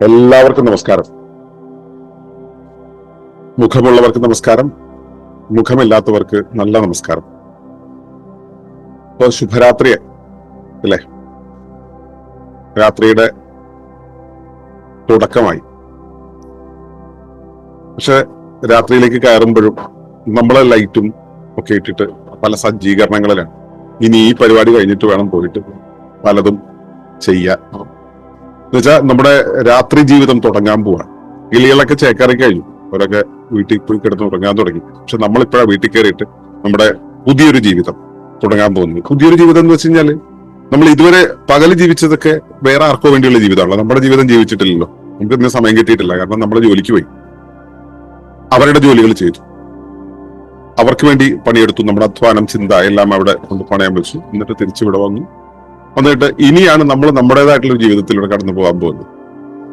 എല്ലാവർക്കും നമസ്കാരം. മുഖമുള്ളവർക്ക് നമസ്കാരം, മുഖമില്ലാത്തവർക്ക് നല്ല നമസ്കാരം. ഇപ്പൊ ശുഭരാത്രി അല്ലേ? രാത്രിയുടെ തുടക്കമായി. പക്ഷെ രാത്രിയിലേക്ക് കയറുമ്പോഴും നമ്മളെ ലൈറ്റും ഒക്കെ ഇട്ടിട്ട് പല സജ്ജീകരണങ്ങളിലാണ്. ഇനി ഈ പരിപാടി കഴിഞ്ഞിട്ട് വേണം പോയിട്ട് പലതും ചെയ്യാൻ. എന്നുവെച്ചാൽ നമ്മുടെ രാത്രി ജീവിതം തുടങ്ങാൻ പോവാണ്. കിളികളൊക്കെ ചേക്കാറി കഴിഞ്ഞു, അവരൊക്കെ വീട്ടിൽ പോയി കിടന്ന് ഉറങ്ങാൻ തുടങ്ങി. പക്ഷെ നമ്മളിപ്പോഴാ വീട്ടിൽ കയറിയിട്ട് നമ്മുടെ പുതിയൊരു ജീവിതം തുടങ്ങാൻ പോകുന്നത്. പുതിയൊരു ജീവിതം എന്ന് വെച്ച് കഴിഞ്ഞാല് നമ്മൾ ഇതുവരെ പകല് ജീവിച്ചതൊക്കെ വേറെ ആർക്കോ വേണ്ടിയുള്ള ജീവിതമാണല്ലോ. നമ്മുടെ ജീവിതം ജീവിച്ചിട്ടില്ലല്ലോ. നമുക്ക് ഇന്ന് സമയം കിട്ടിയിട്ടില്ല, കാരണം നമ്മുടെ ജോലിക്ക് പോയി അവരുടെ ജോലികൾ ചെയ്തു, അവർക്ക് വേണ്ടി പണിയെടുത്തു. നമ്മുടെ അധ്വാനം, ചിന്ത എല്ലാം അവിടെ കൊണ്ട് പണയം വെച്ചു. എന്നിട്ട് തിരിച്ചിവിടെ വന്നിട്ട് ഇനിയാണ് നമ്മൾ നമ്മുടേതായിട്ടുള്ള ഒരു ജീവിതത്തിലൂടെ കടന്നു പോകാൻ പോകുന്നത്.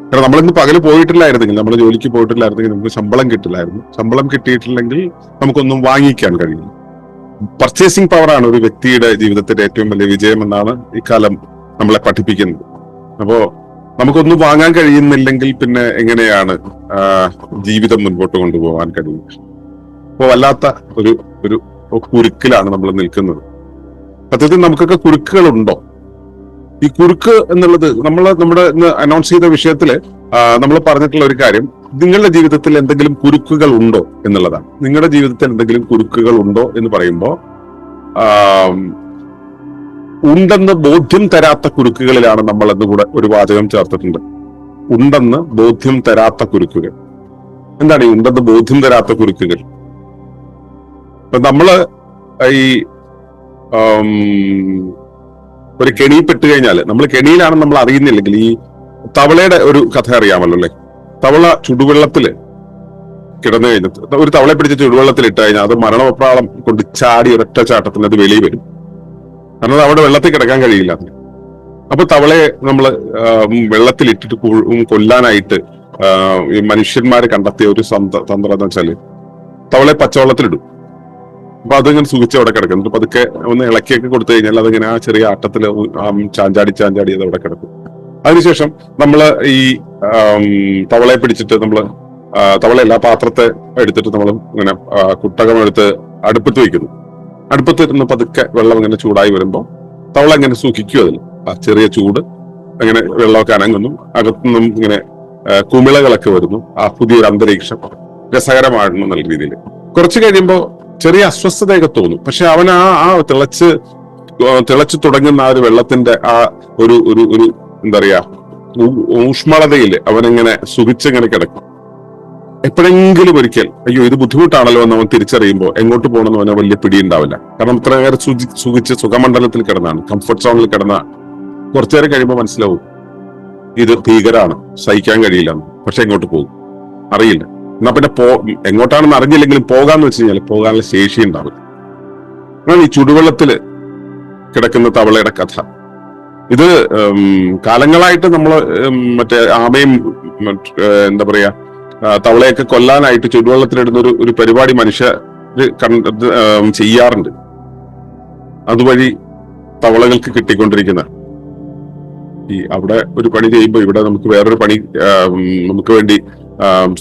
കാരണം നമ്മളിന്ന് പകല് പോയിട്ടില്ലായിരുന്നെങ്കിൽ, നമ്മുടെ ജോലിക്ക് പോയിട്ടില്ലായിരുന്നെങ്കിൽ നമുക്ക് ശമ്പളം കിട്ടില്ലായിരുന്നു. ശമ്പളം കിട്ടിയിട്ടില്ലെങ്കിൽ നമുക്കൊന്നും വാങ്ങിക്കാൻ കഴിയില്ല. പർച്ചേസിംഗ് പവറാണ് ഒരു വ്യക്തിയുടെ ജീവിതത്തിന്റെ ഏറ്റവും വലിയ വിജയം എന്നാണ് ഇക്കാലം നമ്മളെ പഠിപ്പിക്കുന്നത്. അപ്പോ നമുക്കൊന്നും വാങ്ങാൻ കഴിയുന്നില്ലെങ്കിൽ പിന്നെ എങ്ങനെയാണ് ജീവിതം മുൻപോട്ട് കൊണ്ടുപോകാൻ കഴിയുക? അപ്പോൾ വല്ലാത്ത ഒരു കുരുക്കിലാണ് നമ്മൾ നിൽക്കുന്നത്. സത്യത്തിൽ നമുക്കൊക്കെ കുരുക്കുകളുണ്ടോ? ഈ കുരുക്ക് എന്നുള്ളത് നമ്മുടെ ഇന്ന് അനൗൺസ് ചെയ്ത വിഷയത്തില് നമ്മൾ പറഞ്ഞിട്ടുള്ള ഒരു കാര്യം, നിങ്ങളുടെ ജീവിതത്തിൽ എന്തെങ്കിലും കുരുക്കുകൾ ഉണ്ടോ എന്നുള്ളതാണ്. നിങ്ങളുടെ ജീവിതത്തിൽ എന്തെങ്കിലും കുരുക്കുകൾ ഉണ്ടോ എന്ന് പറയുമ്പോൾ ഉണ്ടെന്ന് ബോധ്യം തരാത്ത കുരുക്കുകളിലാണ് നമ്മൾ എന്നുകൂടെ ഒരു വാചകം ചേർത്തിട്ടുണ്ട്. ഉണ്ടെന്ന് ബോധ്യം തരാത്ത കുരുക്കുകൾ. എന്താണ് ഈ ഉണ്ടെന്ന് ബോധ്യം തരാത്ത കുരുക്കുകൾ? ഇപ്പൊ നമ്മള് ഈ ഒരു കെണിയിൽ പെട്ട് കഴിഞ്ഞാൽ, നമ്മൾ കെണിയിലാണെന്ന് നമ്മൾ അറിയുന്നില്ലെങ്കിൽ, ഈ തവളയുടെ ഒരു കഥ അറിയാമല്ലോ അല്ലെ? തവള ചുടുവെള്ളത്തില് കിടന്നു കഴിഞ്ഞിട്ട് ഒരു തവളയെ പിടിച്ച് ചുടുവെള്ളത്തിൽ ഇട്ട് കഴിഞ്ഞാൽ അത് മരണപ്രാളം കൊണ്ട് ചാടി ഒരൊറ്റ ചാട്ടത്തിന് അത് വെളിയിൽ വരും. കാരണം അവിടെ വെള്ളത്തിൽ കിടക്കാൻ കഴിയില്ല. അപ്പൊ തവളയെ നമ്മള് വെള്ളത്തിൽ ഇട്ടിട്ട് കൊല്ലാനായിട്ട് ഈ മനുഷ്യന്മാര് കണ്ടെത്തിയ ഒരു തന്ത്രം എന്ന് വെച്ചാല് തവളയെ പച്ചവെള്ളത്തിലിടും. അപ്പൊ അതിങ്ങനെ സുഖിച്ച് അവിടെ കിടക്കും. എന്നിട്ട് പതുക്കെ ഒന്ന് ഇളക്കിയൊക്കെ കൊടുത്തു കഴിഞ്ഞാൽ അതിങ്ങനെ ആ ചെറിയ ആട്ടത്തില് ചാഞ്ചാടി അത് അവിടെ കിടക്കും. അതിനുശേഷം നമ്മള് ഈ തവളയെ പിടിച്ചിട്ട് നമ്മള് തവളയല്ല, പാത്രത്തെ എടുത്തിട്ട് നമ്മൾ ഇങ്ങനെ കുട്ടകം എടുത്ത് അടുപ്പത്ത് വയ്ക്കുന്നു. അടുപ്പത്ത് ഇരുന്ന് പതുക്കെ വെള്ളം ഇങ്ങനെ ചൂടായി വരുമ്പോൾ തവള ഇങ്ങനെ സുഖിക്കും. അതിൽ ആ ചെറിയ ചൂട് അങ്ങനെ വെള്ളമൊക്കെ അനങ്ങുന്നു, അകത്തുനിന്നും ഇങ്ങനെ കുമിളകളൊക്കെ വരുന്നു. ആ പുതിയൊരു അന്തരീക്ഷം രസകരമായിരുന്നു നല്ല രീതിയിൽ. കുറച്ച് കഴിയുമ്പോൾ ചെറിയ അസ്വസ്ഥതയൊക്കെ തോന്നും. പക്ഷെ അവൻ ആ തിളച്ചു തുടങ്ങുന്ന ആ ഒരു വെള്ളത്തിന്റെ ആ ഒരു എന്താ പറയാ ഊഷ്മളതയിൽ അവനിങ്ങനെ സുഖിച്ചിങ്ങനെ കിടക്കും. എപ്പോഴെങ്കിലും ഒരിക്കൽ അയ്യോ ഇത് ബുദ്ധിമുട്ടാണല്ലോ എന്ന് അവൻ തിരിച്ചറിയുമ്പോൾ എങ്ങോട്ട് പോകണമെന്ന് അവന് വലിയ പിടി ഉണ്ടാവില്ല. കാരണം ഇത്ര നേരം സുഖിച്ച് സുഖമണ്ഡലത്തിൽ കിടന്നാണ്, കംഫർട്ട് സോണിൽ കിടന്ന. കുറച്ചു നേരം കഴിയുമ്പോൾ മനസ്സിലാവും ഇത് ഭീകരാണ്, സഹിക്കാൻ കഴിയില്ല. പക്ഷെ എങ്ങോട്ട് പോകും അറിയില്ല. എന്നാ പിന്നെ എങ്ങോട്ടാണെന്ന് അറിഞ്ഞില്ലെങ്കിലും പോകാന്ന് വെച്ച് കഴിഞ്ഞാൽ പോകാനുള്ള ശേഷി ഉണ്ടാവില്ല. അങ്ങനെ ഈ ചുടുവെള്ളത്തില് കിടക്കുന്ന തവളയുടെ കഥ, ഇത് കാലങ്ങളായിട്ട് നമ്മള് മറ്റേ ആമയും എന്താ പറയാ തവളയൊക്കെ കൊല്ലാനായിട്ട് ചുടുവെള്ളത്തിലിടുന്ന ഒരു പരിപാടി മനുഷ്യർ ചെയ്യാറുണ്ട്. അതുവഴി തവളകൾക്ക് കിട്ടിക്കൊണ്ടിരിക്കുന്ന ഈ അവിടെ ഒരു പണി ചെയ്യുമ്പോൾ ഇവിടെ നമുക്ക് വേറൊരു പണി നമുക്ക് വേണ്ടി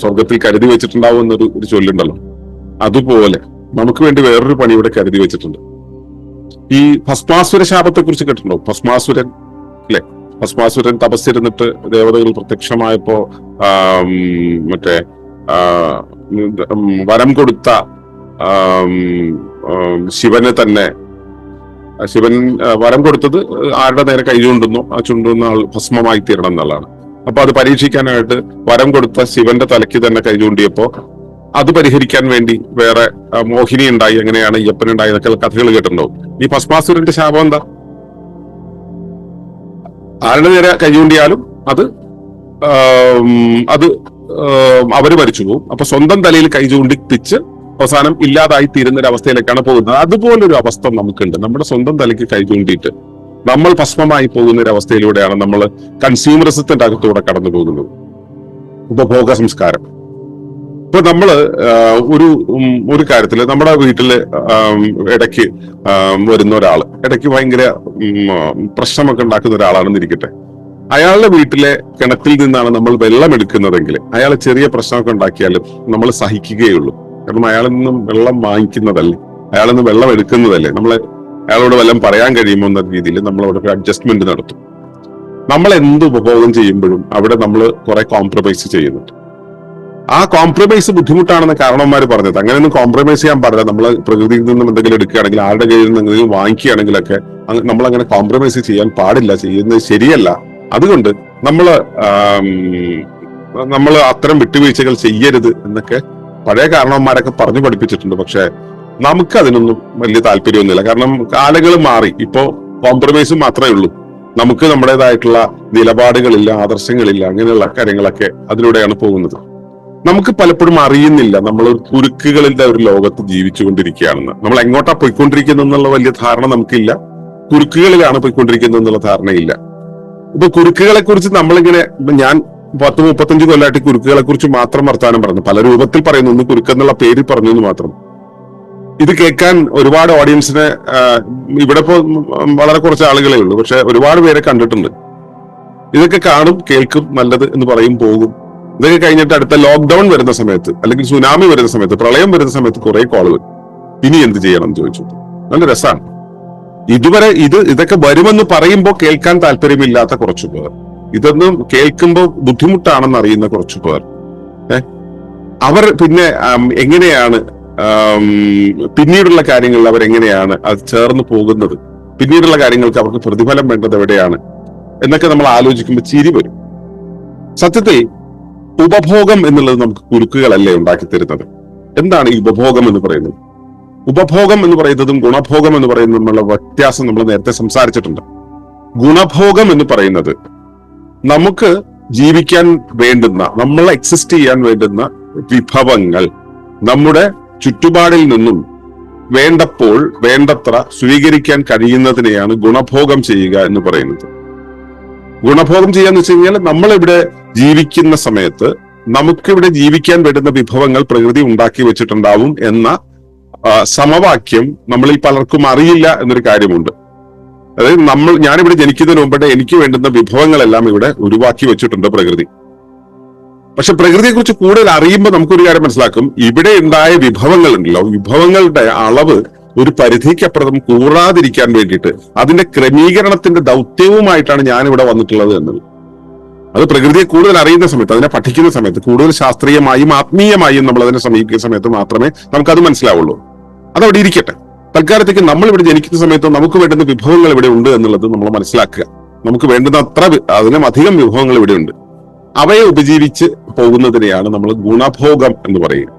സ്വർഗത്തിൽ കരുതി വെച്ചിട്ടുണ്ടാവും എന്നൊരു ചൊല്ലുണ്ടല്ലോ. അതുപോലെ നമുക്ക് വേണ്ടി വേറൊരു പണി ഇവിടെ കരുതി വെച്ചിട്ടുണ്ട്. ഈ ഭസ്മാസുര ശാപത്തെ കുറിച്ച് കേട്ടിട്ടുണ്ടോ? ഭസ്മാസുരൻ അല്ലെ? ഭസ്മാസുരൻ തപസ്സിരുന്നിട്ട് ദേവതകൾ പ്രത്യക്ഷമായപ്പോ മറ്റേ വരം കൊടുത്ത ശിവന് തന്നെ, ശിവൻ വരം കൊടുത്തത് ആരുടെ നേരെ കൈ ചൂണ്ടുന്നു ആ ചുണ്ടുന്ന ആൾ ഭസ്മമായി തീരണം എന്നുള്ളതാണ്. അപ്പൊ അത് പരീക്ഷിക്കാനായിട്ട് വരം കൊടുത്ത ശിവന്റെ തലയ്ക്ക് തന്നെ കൈ ചൂണ്ടിയപ്പോ അത് പരിഹരിക്കാൻ വേണ്ടി വേറെ മോഹിനി ഉണ്ടായി, എങ്ങനെയാണ് അയ്യപ്പൻ ഉണ്ടായി എന്നൊക്കെ കഥകൾ കേട്ടിട്ടുണ്ടോ? ഈ ഭസ്മാസുരന്റെ ശാപം എന്താ? ആരുടെ നേരെ കൈ ചൂണ്ടിയാലും അത് അവര് മരിച്ചു പോകും. അപ്പൊ സ്വന്തം തലയിൽ കൈ ചൂണ്ടിപ്പിച്ച് അവസാനം ഇല്ലാതായി തീരുന്ന ഒരു അവസ്ഥയിലേക്കാണ് പോകുന്നത്. അതുപോലൊരു അവസ്ഥ നമുക്കുണ്ട്. നമ്മുടെ സ്വന്തം തലയ്ക്ക് കൈ ചൂണ്ടിയിട്ട് നമ്മൾ ഭസ്മമായി പോകുന്ന ഒരു അവസ്ഥയിലൂടെയാണ് നമ്മൾ കൺസ്യൂമറിസത്തിന്റെ അകത്തൂടെ കടന്നു പോകുന്നത്, ഉപഭോഗ സംസ്കാരം. ഇപ്പൊ നമ്മള് ഒരു കാര്യത്തില് നമ്മുടെ വീട്ടില് ഇടയ്ക്ക് വരുന്ന ഒരാള്, ഇടയ്ക്ക് ഭയങ്കര പ്രശ്നമൊക്കെ ഉണ്ടാക്കുന്ന ഒരാളാണെന്ന് ഇരിക്കട്ടെ. അയാളുടെ വീട്ടിലെ കിണറ്റിൽ നിന്നാണ് നമ്മൾ വെള്ളം എടുക്കുന്നതെങ്കിൽ അയാൾ ചെറിയ പ്രശ്നമൊക്കെ ഉണ്ടാക്കിയാലും നമ്മൾ സഹിക്കുകയുള്ളൂ. കാരണം അയാളിൽ നിന്നും വെള്ളം വാങ്ങിക്കുന്നതല്ലേ, അയാളിൽ നിന്ന് വെള്ളം എടുക്കുന്നതല്ലേ. അയാളോട് വല്ലതും പറയാൻ കഴിയുമോ എന്ന രീതിയിൽ നമ്മൾ അവിടെ ഒരു അഡ്ജസ്റ്റ്മെന്റ് നടത്തും. നമ്മൾ എന്ത് ഉപഭോഗം ചെയ്യുമ്പോഴും അവിടെ നമ്മൾ കുറെ കോംപ്രമൈസ് ചെയ്യുന്നുണ്ട്. ആ കോംപ്രമൈസ് ബുദ്ധിമുട്ടാണെന്ന് കാരണവന്മാർ പറഞ്ഞത്. അങ്ങനെയൊന്നും കോംപ്രമൈസ് ചെയ്യാൻ പാടില്ല. നമ്മൾ പ്രകൃതിയിൽ നിന്നും എന്തെങ്കിലും എടുക്കുകയാണെങ്കിൽ, ആരുടെ കയ്യിൽ നിന്ന് എന്തെങ്കിലും വാങ്ങിക്കുകയാണെങ്കിലൊക്കെ നമ്മൾ അങ്ങനെ കോംപ്രമൈസ് ചെയ്യാൻ പാടില്ല, ചെയ്യുന്നത് ശരിയല്ല. അതുകൊണ്ട് നമ്മൾ അത്തരം വിട്ടുവീഴ്ചകൾ ചെയ്യരുത് എന്നൊക്കെ പഴയ കാരണവന്മാരൊക്കെ പറഞ്ഞു പഠിപ്പിച്ചിട്ടുണ്ട്. പക്ഷെ നമുക്ക് അതിനൊന്നും വലിയ താല്പര്യമൊന്നുമില്ല. കാരണം കാലങ്ങൾ മാറി, ഇപ്പോ കോംപ്രമൈസ് മാത്രമേ ഉള്ളൂ. നമുക്ക് നമ്മുടേതായിട്ടുള്ള നിലപാടുകളില്ല, ആദർശങ്ങളില്ല, അങ്ങനെയുള്ള കാര്യങ്ങളൊക്കെ അതിലൂടെയാണ് പോകുന്നത്. നമുക്ക് പലപ്പോഴും അറിയുന്നില്ല നമ്മൾ കുരുക്കുകളുടെ ഒരു ലോകത്ത് ജീവിച്ചുകൊണ്ടിരിക്കുകയാണെന്ന്. നമ്മൾ എങ്ങോട്ടാ പോയിക്കൊണ്ടിരിക്കുന്നത് എന്നുള്ള വലിയ ധാരണ നമുക്കില്ല. കുരുക്കുകളിലാണ് പോയിക്കൊണ്ടിരിക്കുന്നത് എന്നുള്ള ധാരണയില്ല. ഇപ്പൊ കുരുക്കുകളെ കുറിച്ച് നമ്മളിങ്ങനെ, ഞാൻ 10-35 കൊല്ലമായിട്ട് കുരുക്കുകളെ കുറിച്ച് മാത്രം വർത്താനം പറഞ്ഞു, പല രൂപത്തിൽ പറയുന്നു. ഒന്ന് കുരുക്കെന്നുള്ള പേര് പറഞ്ഞു എന്ന് മാത്രം. ഇത് കേൾക്കാൻ ഒരുപാട് ഓഡിയൻസിനെ, ഇവിടെ ഇപ്പോ വളരെ കുറച്ച് ആളുകളേ ഉള്ളൂ, പക്ഷെ ഒരുപാട് പേരെ കണ്ടിട്ടുണ്ട്. ഇതൊക്കെ കാണും, കേൾക്കും, നല്ലത് എന്ന് പറയും, പോകും. ഇതൊക്കെ കഴിഞ്ഞിട്ട് അടുത്ത ലോക്ക്ഡൌൺ വരുന്ന സമയത്ത്, അല്ലെങ്കിൽ സുനാമി വരുന്ന സമയത്ത്, പ്രളയം വരുന്ന സമയത്ത് കുറെ കോളുകൾ, ഇനി എന്ത് ചെയ്യണം എന്ന് ചോദിച്ചു. നല്ല രസമാണ്. ഇതുവരെ ഇതൊക്കെ വരുമെന്ന് പറയുമ്പോൾ കേൾക്കാൻ താല്പര്യമില്ലാത്ത കുറച്ചു പേർ, ഇതൊന്നും കേൾക്കുമ്പോൾ ബുദ്ധിമുട്ടാണെന്ന് അറിയുന്ന കുറച്ചു പേർ, അവർ പിന്നെ എങ്ങനെയാണ് പിന്നീടുള്ള കാര്യങ്ങളിൽ അവരെങ്ങനെയാണ് അത് ചേർന്ന് പോകുന്നത്, പിന്നീടുള്ള കാര്യങ്ങൾക്ക് അവർക്ക് പ്രതിഫലം വേണ്ടത് എവിടെയാണ് എന്നൊക്കെ നമ്മൾ ആലോചിക്കുമ്പോൾ ചിരി വരും. സത്യത്തിൽ ഉപഭോഗം എന്നുള്ളത് നമുക്ക് കുരുക്കുകളല്ലേ ഉണ്ടാക്കി തരുന്നത്. എന്താണ് ഈ ഉപഭോഗം എന്ന് പറയുന്നത്? ഉപഭോഗം എന്ന് പറയുന്നതും ഗുണഭോഗം എന്ന് പറയുന്നതും തമ്മിലുള്ള വ്യത്യാസം നമ്മൾ നേരത്തെ സംസാരിച്ചിട്ടുണ്ട്. ഗുണഭോഗം എന്ന് പറയുന്നത് നമുക്ക് ജീവിക്കാൻ വേണ്ടുന്ന, നമ്മൾ എക്സിസ്റ്റ് ചെയ്യാൻ വേണ്ടുന്ന വിഭവങ്ങൾ നമ്മുടെ ചുറ്റുപാടിൽ നിന്നും വേണ്ടപ്പോൾ വേണ്ടത്ര സ്വീകരിക്കാൻ കഴിയുന്നതിനെയാണ് ഗുണഭോഗം ചെയ്യുക എന്ന് പറയുന്നത്. ഗുണഭോഗം ചെയ്യാന്ന് വെച്ച് കഴിഞ്ഞാൽ നമ്മളിവിടെ ജീവിക്കുന്ന സമയത്ത് നമുക്കിവിടെ ജീവിക്കാൻ വേണ്ടുന്ന വിഭവങ്ങൾ പ്രകൃതി ഉണ്ടാക്കി വെച്ചിട്ടുണ്ടാവും എന്ന സമവാക്യം നമ്മളിൽ പലർക്കും അറിയില്ല എന്നൊരു കാര്യമുണ്ട്. അതായത് ഞാനിവിടെ ജനിക്കുന്നതിന് മുമ്പേ എനിക്ക് വേണ്ടുന്ന വിഭവങ്ങളെല്ലാം ഇവിടെ ഉരുവാക്കി വെച്ചിട്ടുണ്ട് പ്രകൃതി. പക്ഷെ പ്രകൃതിയെ കുറിച്ച് കൂടുതൽ അറിയുമ്പോൾ നമുക്കൊരു കാര്യം മനസ്സിലാക്കും, ഇവിടെ ഉണ്ടായ വിഭവങ്ങൾ ഉണ്ടല്ലോ, വിഭവങ്ങളുടെ അളവ് ഒരു പരിധിക്കപ്പുറം കൂടാതിരിക്കാൻ വേണ്ടിയിട്ട് അതിന്റെ ക്രമീകരണത്തിന്റെ ദൗത്യവുമായിട്ടാണ് ഞാനിവിടെ വന്നിട്ടുള്ളത് എന്നത്. അത് പ്രകൃതിയെ കൂടുതൽ അറിയുന്ന സമയത്ത്, അതിനെ പഠിക്കുന്ന സമയത്ത്, കൂടുതൽ ശാസ്ത്രീയമായും ആത്മീയമായും നമ്മൾ അതിനെ സമീപിക്കുന്ന സമയത്ത് മാത്രമേ നമുക്കത് മനസ്സിലാവുള്ളൂ. അതവിടെ ഇരിക്കട്ടെ. തൽക്കാലത്തേക്ക് നമ്മൾ ഇവിടെ ജനിക്കുന്ന സമയത്ത് നമുക്ക് വേണ്ടുന്ന വിഭവങ്ങൾ ഇവിടെ ഉണ്ട് എന്നുള്ളത് നമ്മൾ മനസ്സിലാക്കുക. നമുക്ക് വേണ്ടുന്ന അതിനും അധികം വിഭവങ്ങൾ ഇവിടെ ഉണ്ട്. അവയെ ഉപജീവിച്ച് പോകുന്നതിനെയാണ് നമ്മൾ ഗുണഭോഗം എന്ന് പറയുക.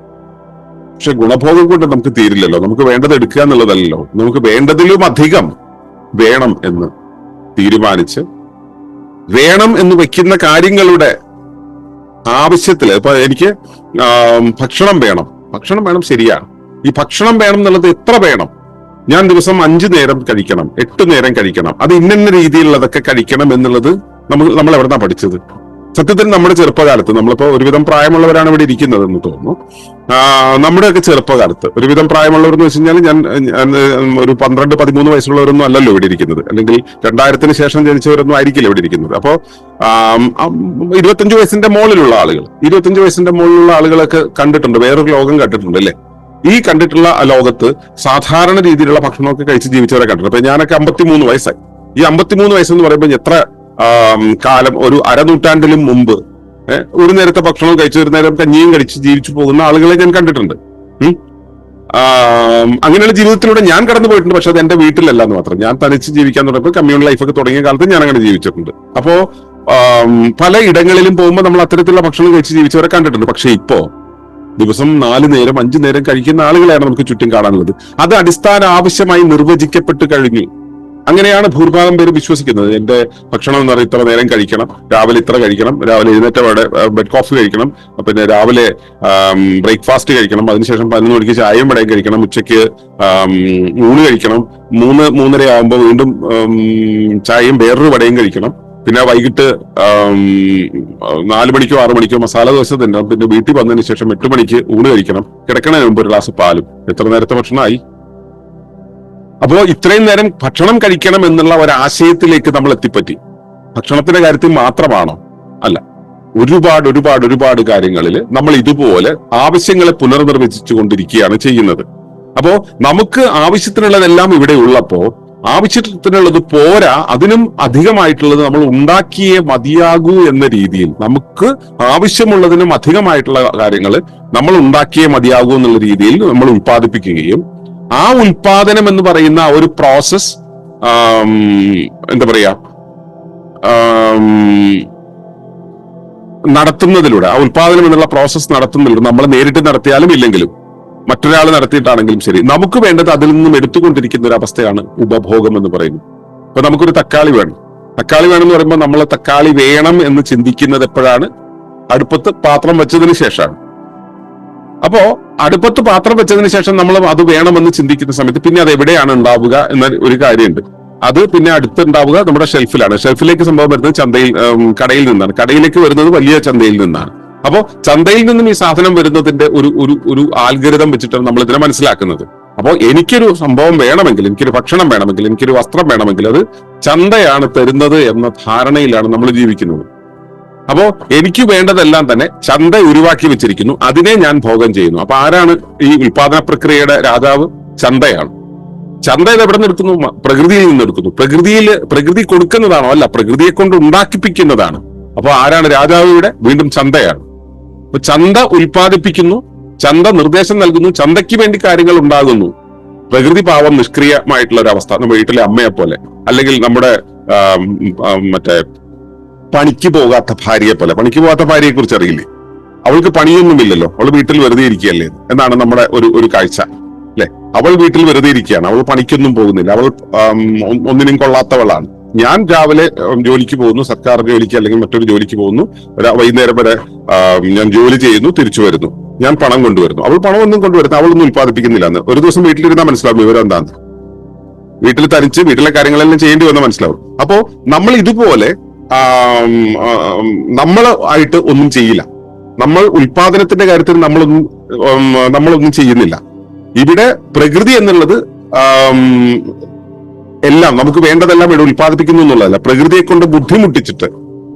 പക്ഷെ ഗുണഭോഗം കൊണ്ട് നമുക്ക് തീരില്ലല്ലോ. നമുക്ക് വേണ്ടത് എടുക്കുക എന്നുള്ളതല്ലോ. നമുക്ക് വേണ്ടതിലും അധികം വേണം എന്ന് തീരുമാനിച്ച് വേണം എന്ന് വെക്കുന്ന കാര്യങ്ങളുടെ ആവശ്യത്തില്, ഇപ്പൊ എനിക്ക് ഭക്ഷണം വേണം, ശരിയാണ്. ഈ ഭക്ഷണം വേണം എന്നുള്ളത് എത്ര വേണം? ഞാൻ ദിവസം 5 നേരം കഴിക്കണം, 8 നേരം കഴിക്കണം, അത് ഇന്ന രീതിയിലുള്ളതൊക്കെ കഴിക്കണം എന്നുള്ളത് നമ്മൾ എവിടെന്നാ പഠിച്ചത്? സത്യത്തിൽ നമ്മുടെ ചെറുപ്പകാലത്ത്, നമ്മളിപ്പോ ഒരുവിധം പ്രായമുള്ളവരാണ് ഇവിടെ ഇരിക്കുന്നത് എന്ന് തോന്നുന്നു. നമ്മുടെയൊക്കെ ചെറുപ്പകാലത്ത് ഒരുവിധം പ്രായമുള്ളവർ എന്ന് വെച്ച് കഴിഞ്ഞാൽ ഞാൻ ഒരു 12-13 വയസ്സുള്ളവരൊന്നും അല്ലല്ലോ ഇവിടെ ഇരിക്കുന്നത്, അല്ലെങ്കിൽ 2000-ന് ശേഷം ജനിച്ചവരൊന്നും ആയിരിക്കില്ല ഇവിടെ ഇരിക്കുന്നത്. അപ്പോ 25 വയസ്സിന്റെ മുകളിലുള്ള ആളുകളൊക്കെ കണ്ടിട്ടുണ്ട്, വേറൊരു ലോകം കണ്ടിട്ടുണ്ട് അല്ലെ? ഈ കണ്ടിട്ടുള്ള ലോകത്ത് സാധാരണ രീതിയിലുള്ള ഭക്ഷണമൊക്കെ കഴിച്ച് ജീവിച്ചവരെ കണ്ടിട്ടുണ്ട്. അപ്പൊ ഞാനൊക്കെ 53 വയസ്സായി. ഈ 53 വയസ്സെന്ന് പറയുമ്പോൾ എത്ര കാലം, ഒരു അരനൂറ്റാണ്ടിലും മുമ്പ് ഒരു നേരത്തെ ഭക്ഷണം കഴിച്ച് ഒരു നേരം കഞ്ഞിയും കഴിച്ച് ജീവിച്ചു പോകുന്ന ആളുകളെ ഞാൻ കണ്ടിട്ടുണ്ട്. അങ്ങനെയുള്ള ജീവിതത്തിലൂടെ ഞാൻ കടന്നു പോയിട്ടുണ്ട്. പക്ഷെ അത് എന്റെ വീട്ടിലല്ല എന്ന് മാത്രം. ഞാൻ തനിച്ച് ജീവിക്കാൻ തുടങ്ങിയപ്പോൾ കമ്മ്യൂണൽ ലൈഫൊക്കെ തുടങ്ങിയ കാലത്ത് ഞാൻ അങ്ങനെ ജീവിച്ചിട്ടുണ്ട്. അപ്പോ പല ഇടങ്ങളിലും പോകുമ്പോൾ നമ്മൾ അത്തരത്തിലുള്ള ഭക്ഷണം കഴിച്ച് ജീവിച്ചവരെ കണ്ടിട്ടുണ്ട്. പക്ഷെ ഇപ്പോ ദിവസം 4 നേരം 5 നേരം കഴിക്കുന്ന ആളുകളെയാണ് നമുക്ക് ചുറ്റും കാണാനുള്ളത്. അത് അടിസ്ഥാന ആവശ്യമായി നിർവചിക്കപ്പെട്ട് കഴിഞ്ഞു. അങ്ങനെയാണ് ഭൂരിഭാഗം പേര് വിശ്വസിക്കുന്നത്. എന്റെ ഭക്ഷണം എന്ന് പറയുന്നത് ഇത്ര നേരം കഴിക്കണം, രാവിലെ ഇത്ര കഴിക്കണം, രാവിലെ എഴുന്നേറ്റപാടെ ബെഡ് കോഫി കഴിക്കണം, പിന്നെ രാവിലെ ബ്രേക്ക്ഫാസ്റ്റ് കഴിക്കണം, അതിനുശേഷം 11 മണിക്ക് ചായയും വടയും കഴിക്കണം, ഉച്ചയ്ക്ക് ഊണ് കഴിക്കണം, 3-3:30 ആകുമ്പോൾ വീണ്ടും ചായയും വേറൊരു വടയും കഴിക്കണം, പിന്നെ വൈകിട്ട് 4 മണിക്കോ 6 മണിക്കോ മസാല ദോശ തിന്നണം, പിന്നെ വീട്ടിൽ വന്നതിന് ശേഷം 8 മണിക്ക് ഊണ് കഴിക്കണം, കിടക്കണതിന് മുമ്പ് ഒരു ഗ്ലാസ് പാലും. എത്ര നേരത്തെ ഭക്ഷണമായി? അപ്പോ ഇത്രയും നേരം ഭക്ഷണം കഴിക്കണം എന്നുള്ള ഒരാശയത്തിലേക്ക് നമ്മൾ എത്തിപ്പറ്റി. ഭക്ഷണത്തിന്റെ കാര്യത്തിൽ മാത്രമാണോ? അല്ല, ഒരുപാട് കാര്യങ്ങളിൽ നമ്മൾ ഇതുപോലെ ആവശ്യങ്ങളെ പുനർനിർവചിച്ചു കൊണ്ടിരിക്കുകയാണ് ചെയ്യുന്നത്. അപ്പോ നമുക്ക് ആവശ്യത്തിനുള്ളതെല്ലാം ഇവിടെ ഉള്ളപ്പോ ആവശ്യത്തിനുള്ളത് പോരാ, അതിനും അധികമായിട്ടുള്ളത് നമ്മൾ ഉണ്ടാക്കിയേ മതിയാകൂ എന്ന രീതിയിൽ നമുക്ക് ആവശ്യമുള്ളതിനും അധികമായിട്ടുള്ള കാര്യങ്ങൾ നമ്മൾ ഉണ്ടാക്കിയേ മതിയാകൂ എന്നുള്ള രീതിയിൽ നമ്മൾ ഉൽപ്പാദിപ്പിക്കുകയും ആ ഉൽപാദനം എന്ന് പറയുന്ന ആ ഒരു പ്രോസസ് എന്താ പറയാ നടത്തുന്നതിലൂടെ, ആ ഉൽപാദനം എന്നുള്ള പ്രോസസ് നടത്തുന്നതിലൂടെ നമ്മൾ നേരിട്ട് നടത്തിയാലും ഇല്ലെങ്കിലും മറ്റൊരാൾ നടത്തിയിട്ടാണെങ്കിലും ശരി, നമുക്ക് വേണ്ടത് അതിൽ നിന്നും എടുത്തുകൊണ്ടിരിക്കുന്ന ഒരു അവസ്ഥയാണ് ഉപഭോഗം എന്ന് പറയുന്നത്. ഇപ്പൊ നമുക്കൊരു തക്കാളി വേണം എന്ന് പറയുമ്പോൾ നമ്മൾ തക്കാളി വേണം എന്ന് ചിന്തിക്കുന്നത് എപ്പോഴാണ്? അടുപ്പത്ത് പാത്രം വെച്ചതിന് ശേഷമാണ്. അപ്പോ അടുപ്പത്ത് പാത്രം വെച്ചതിന് ശേഷം നമ്മൾ അത് വേണമെന്ന് ചിന്തിക്കുന്ന സമയത്ത് പിന്നെ അത് എവിടെയാണ് ഉണ്ടാവുക എന്ന ഒരു കാര്യമുണ്ട്. അത് പിന്നെ അടുത്തുണ്ടാവുക നമ്മുടെ ഷെൽഫിലാണ്. ഷെൽഫിലേക്ക് സംഭവം വരുന്നത് കടയിൽ നിന്നാണ്. കടയിലേക്ക് വരുന്നത് വലിയ ചന്തയിൽ നിന്നാണ്. അപ്പോ ചന്തയിൽ നിന്നും ഈ സാധനം വരുന്നതിന്റെ ഒരു ആൽഗരിതം വെച്ചിട്ടാണ് നമ്മൾ ഇതിനെ മനസ്സിലാക്കുന്നത്. അപ്പോൾ എനിക്കൊരു സംഭവം വേണമെങ്കിൽ, എനിക്കൊരു ഭക്ഷണം വേണമെങ്കിൽ, എനിക്കൊരു വസ്ത്രം വേണമെങ്കിൽ അത് ചന്തയാണ് തരുന്നത് എന്ന ധാരണയിലാണ് നമ്മൾ ജീവിക്കുന്നത്. അപ്പോ എനിക്ക് വേണ്ടതെല്ലാം തന്നെ ചന്ത ഉരുവാക്കി വെച്ചിരിക്കുന്നു, അതിനെ ഞാൻ ഭോഗം ചെയ്യുന്നു. അപ്പൊ ആരാണ് ഈ ഉൽപാദന പ്രക്രിയയുടെ രാജാവ്? ചന്തയാണ്. ചന്ത ഇത് എവിടെ നിന്ന് എടുക്കുന്നു? പ്രകൃതിയിൽ നിന്ന് എടുക്കുന്നു. പ്രകൃതി കൊടുക്കുന്നതാണോ? അല്ല, പ്രകൃതിയെ കൊണ്ട് ഉണ്ടാക്കിപ്പിക്കുന്നതാണ്. അപ്പൊ ആരാണ് രാജാവ് ഇവിടെ? വീണ്ടും ചന്തയാണ്. അപ്പൊ ചന്ത ഉൽപ്പാദിപ്പിക്കുന്നു, ചന്ത നിർദ്ദേശം നൽകുന്നു, ചന്തയ്ക്ക് വേണ്ടി കാര്യങ്ങൾ ഉണ്ടാകുന്നു. പ്രകൃതി പാവം നിഷ്ക്രിയമായിട്ടുള്ള ഒരു അവസ്ഥ. നമ്മുടെ വീട്ടിലെ അമ്മയെ പോലെ, അല്ലെങ്കിൽ നമ്മുടെ മറ്റേ പണിക്ക് പോകാത്ത ഭാര്യയെ പോലെ. പണിക്ക് പോകാത്ത ഭാര്യയെ കുറിച്ച് അറിയില്ലേ? അവൾക്ക് പണിയൊന്നുമില്ലല്ലോ, അവൾ വീട്ടിൽ വെറുതെ ഇരിക്കുകയല്ലേ എന്നാണ് നമ്മുടെ ഒരു കാഴ്ച, അല്ലെ? അവൾ വീട്ടിൽ വെറുതെ ഇരിക്കുകയാണ്, അവൾ പണിക്കൊന്നും പോകുന്നില്ല, അവൾ ഒന്നിനും കൊള്ളാത്തവളാണ്. ഞാൻ രാവിലെ ജോലിക്ക് പോകുന്നു, സർക്കാർ ജോലിക്ക് അല്ലെങ്കിൽ മറ്റൊരു ജോലിക്ക് പോകുന്നു, വൈകുന്നേരം വരെ ഞാൻ ജോലി ചെയ്യുന്നു, തിരിച്ചു വരുന്നു, ഞാൻ പണം കൊണ്ടുവരുന്നു. അവൾ പണം ഒന്നും കൊണ്ടുവരുന്നു, അവളൊന്നും ഉൽപ്പാദിപ്പിക്കുന്നില്ല എന്ന്. ഒരു ദിവസം വീട്ടിലിരുന്നാൽ മനസ്സിലാവും ഇവരും എന്താന്ന്. വീട്ടിൽ തനിച്ച് വീട്ടിലെ കാര്യങ്ങളെല്ലാം ചെയ്യേണ്ടി വന്ന മനസ്സിലാവും. അപ്പോ നമ്മൾ ഇതുപോലെ ആയിട്ട് ഒന്നും ചെയ്യില്ല. നമ്മൾ ഉൽപാദനത്തിന്റെ കാര്യത്തിൽ നമ്മളൊന്നും ചെയ്യുന്നില്ല. ഇവിടെ പ്രകൃതി എന്നുള്ളത് എല്ലാം നമുക്ക് വേണ്ടതെല്ലാം ഇവിടെ ഉൽപ്പാദിപ്പിക്കുന്നു എന്നുള്ളതല്ല, പ്രകൃതിയെ കൊണ്ട് ബുദ്ധിമുട്ടിച്ചിട്ട്,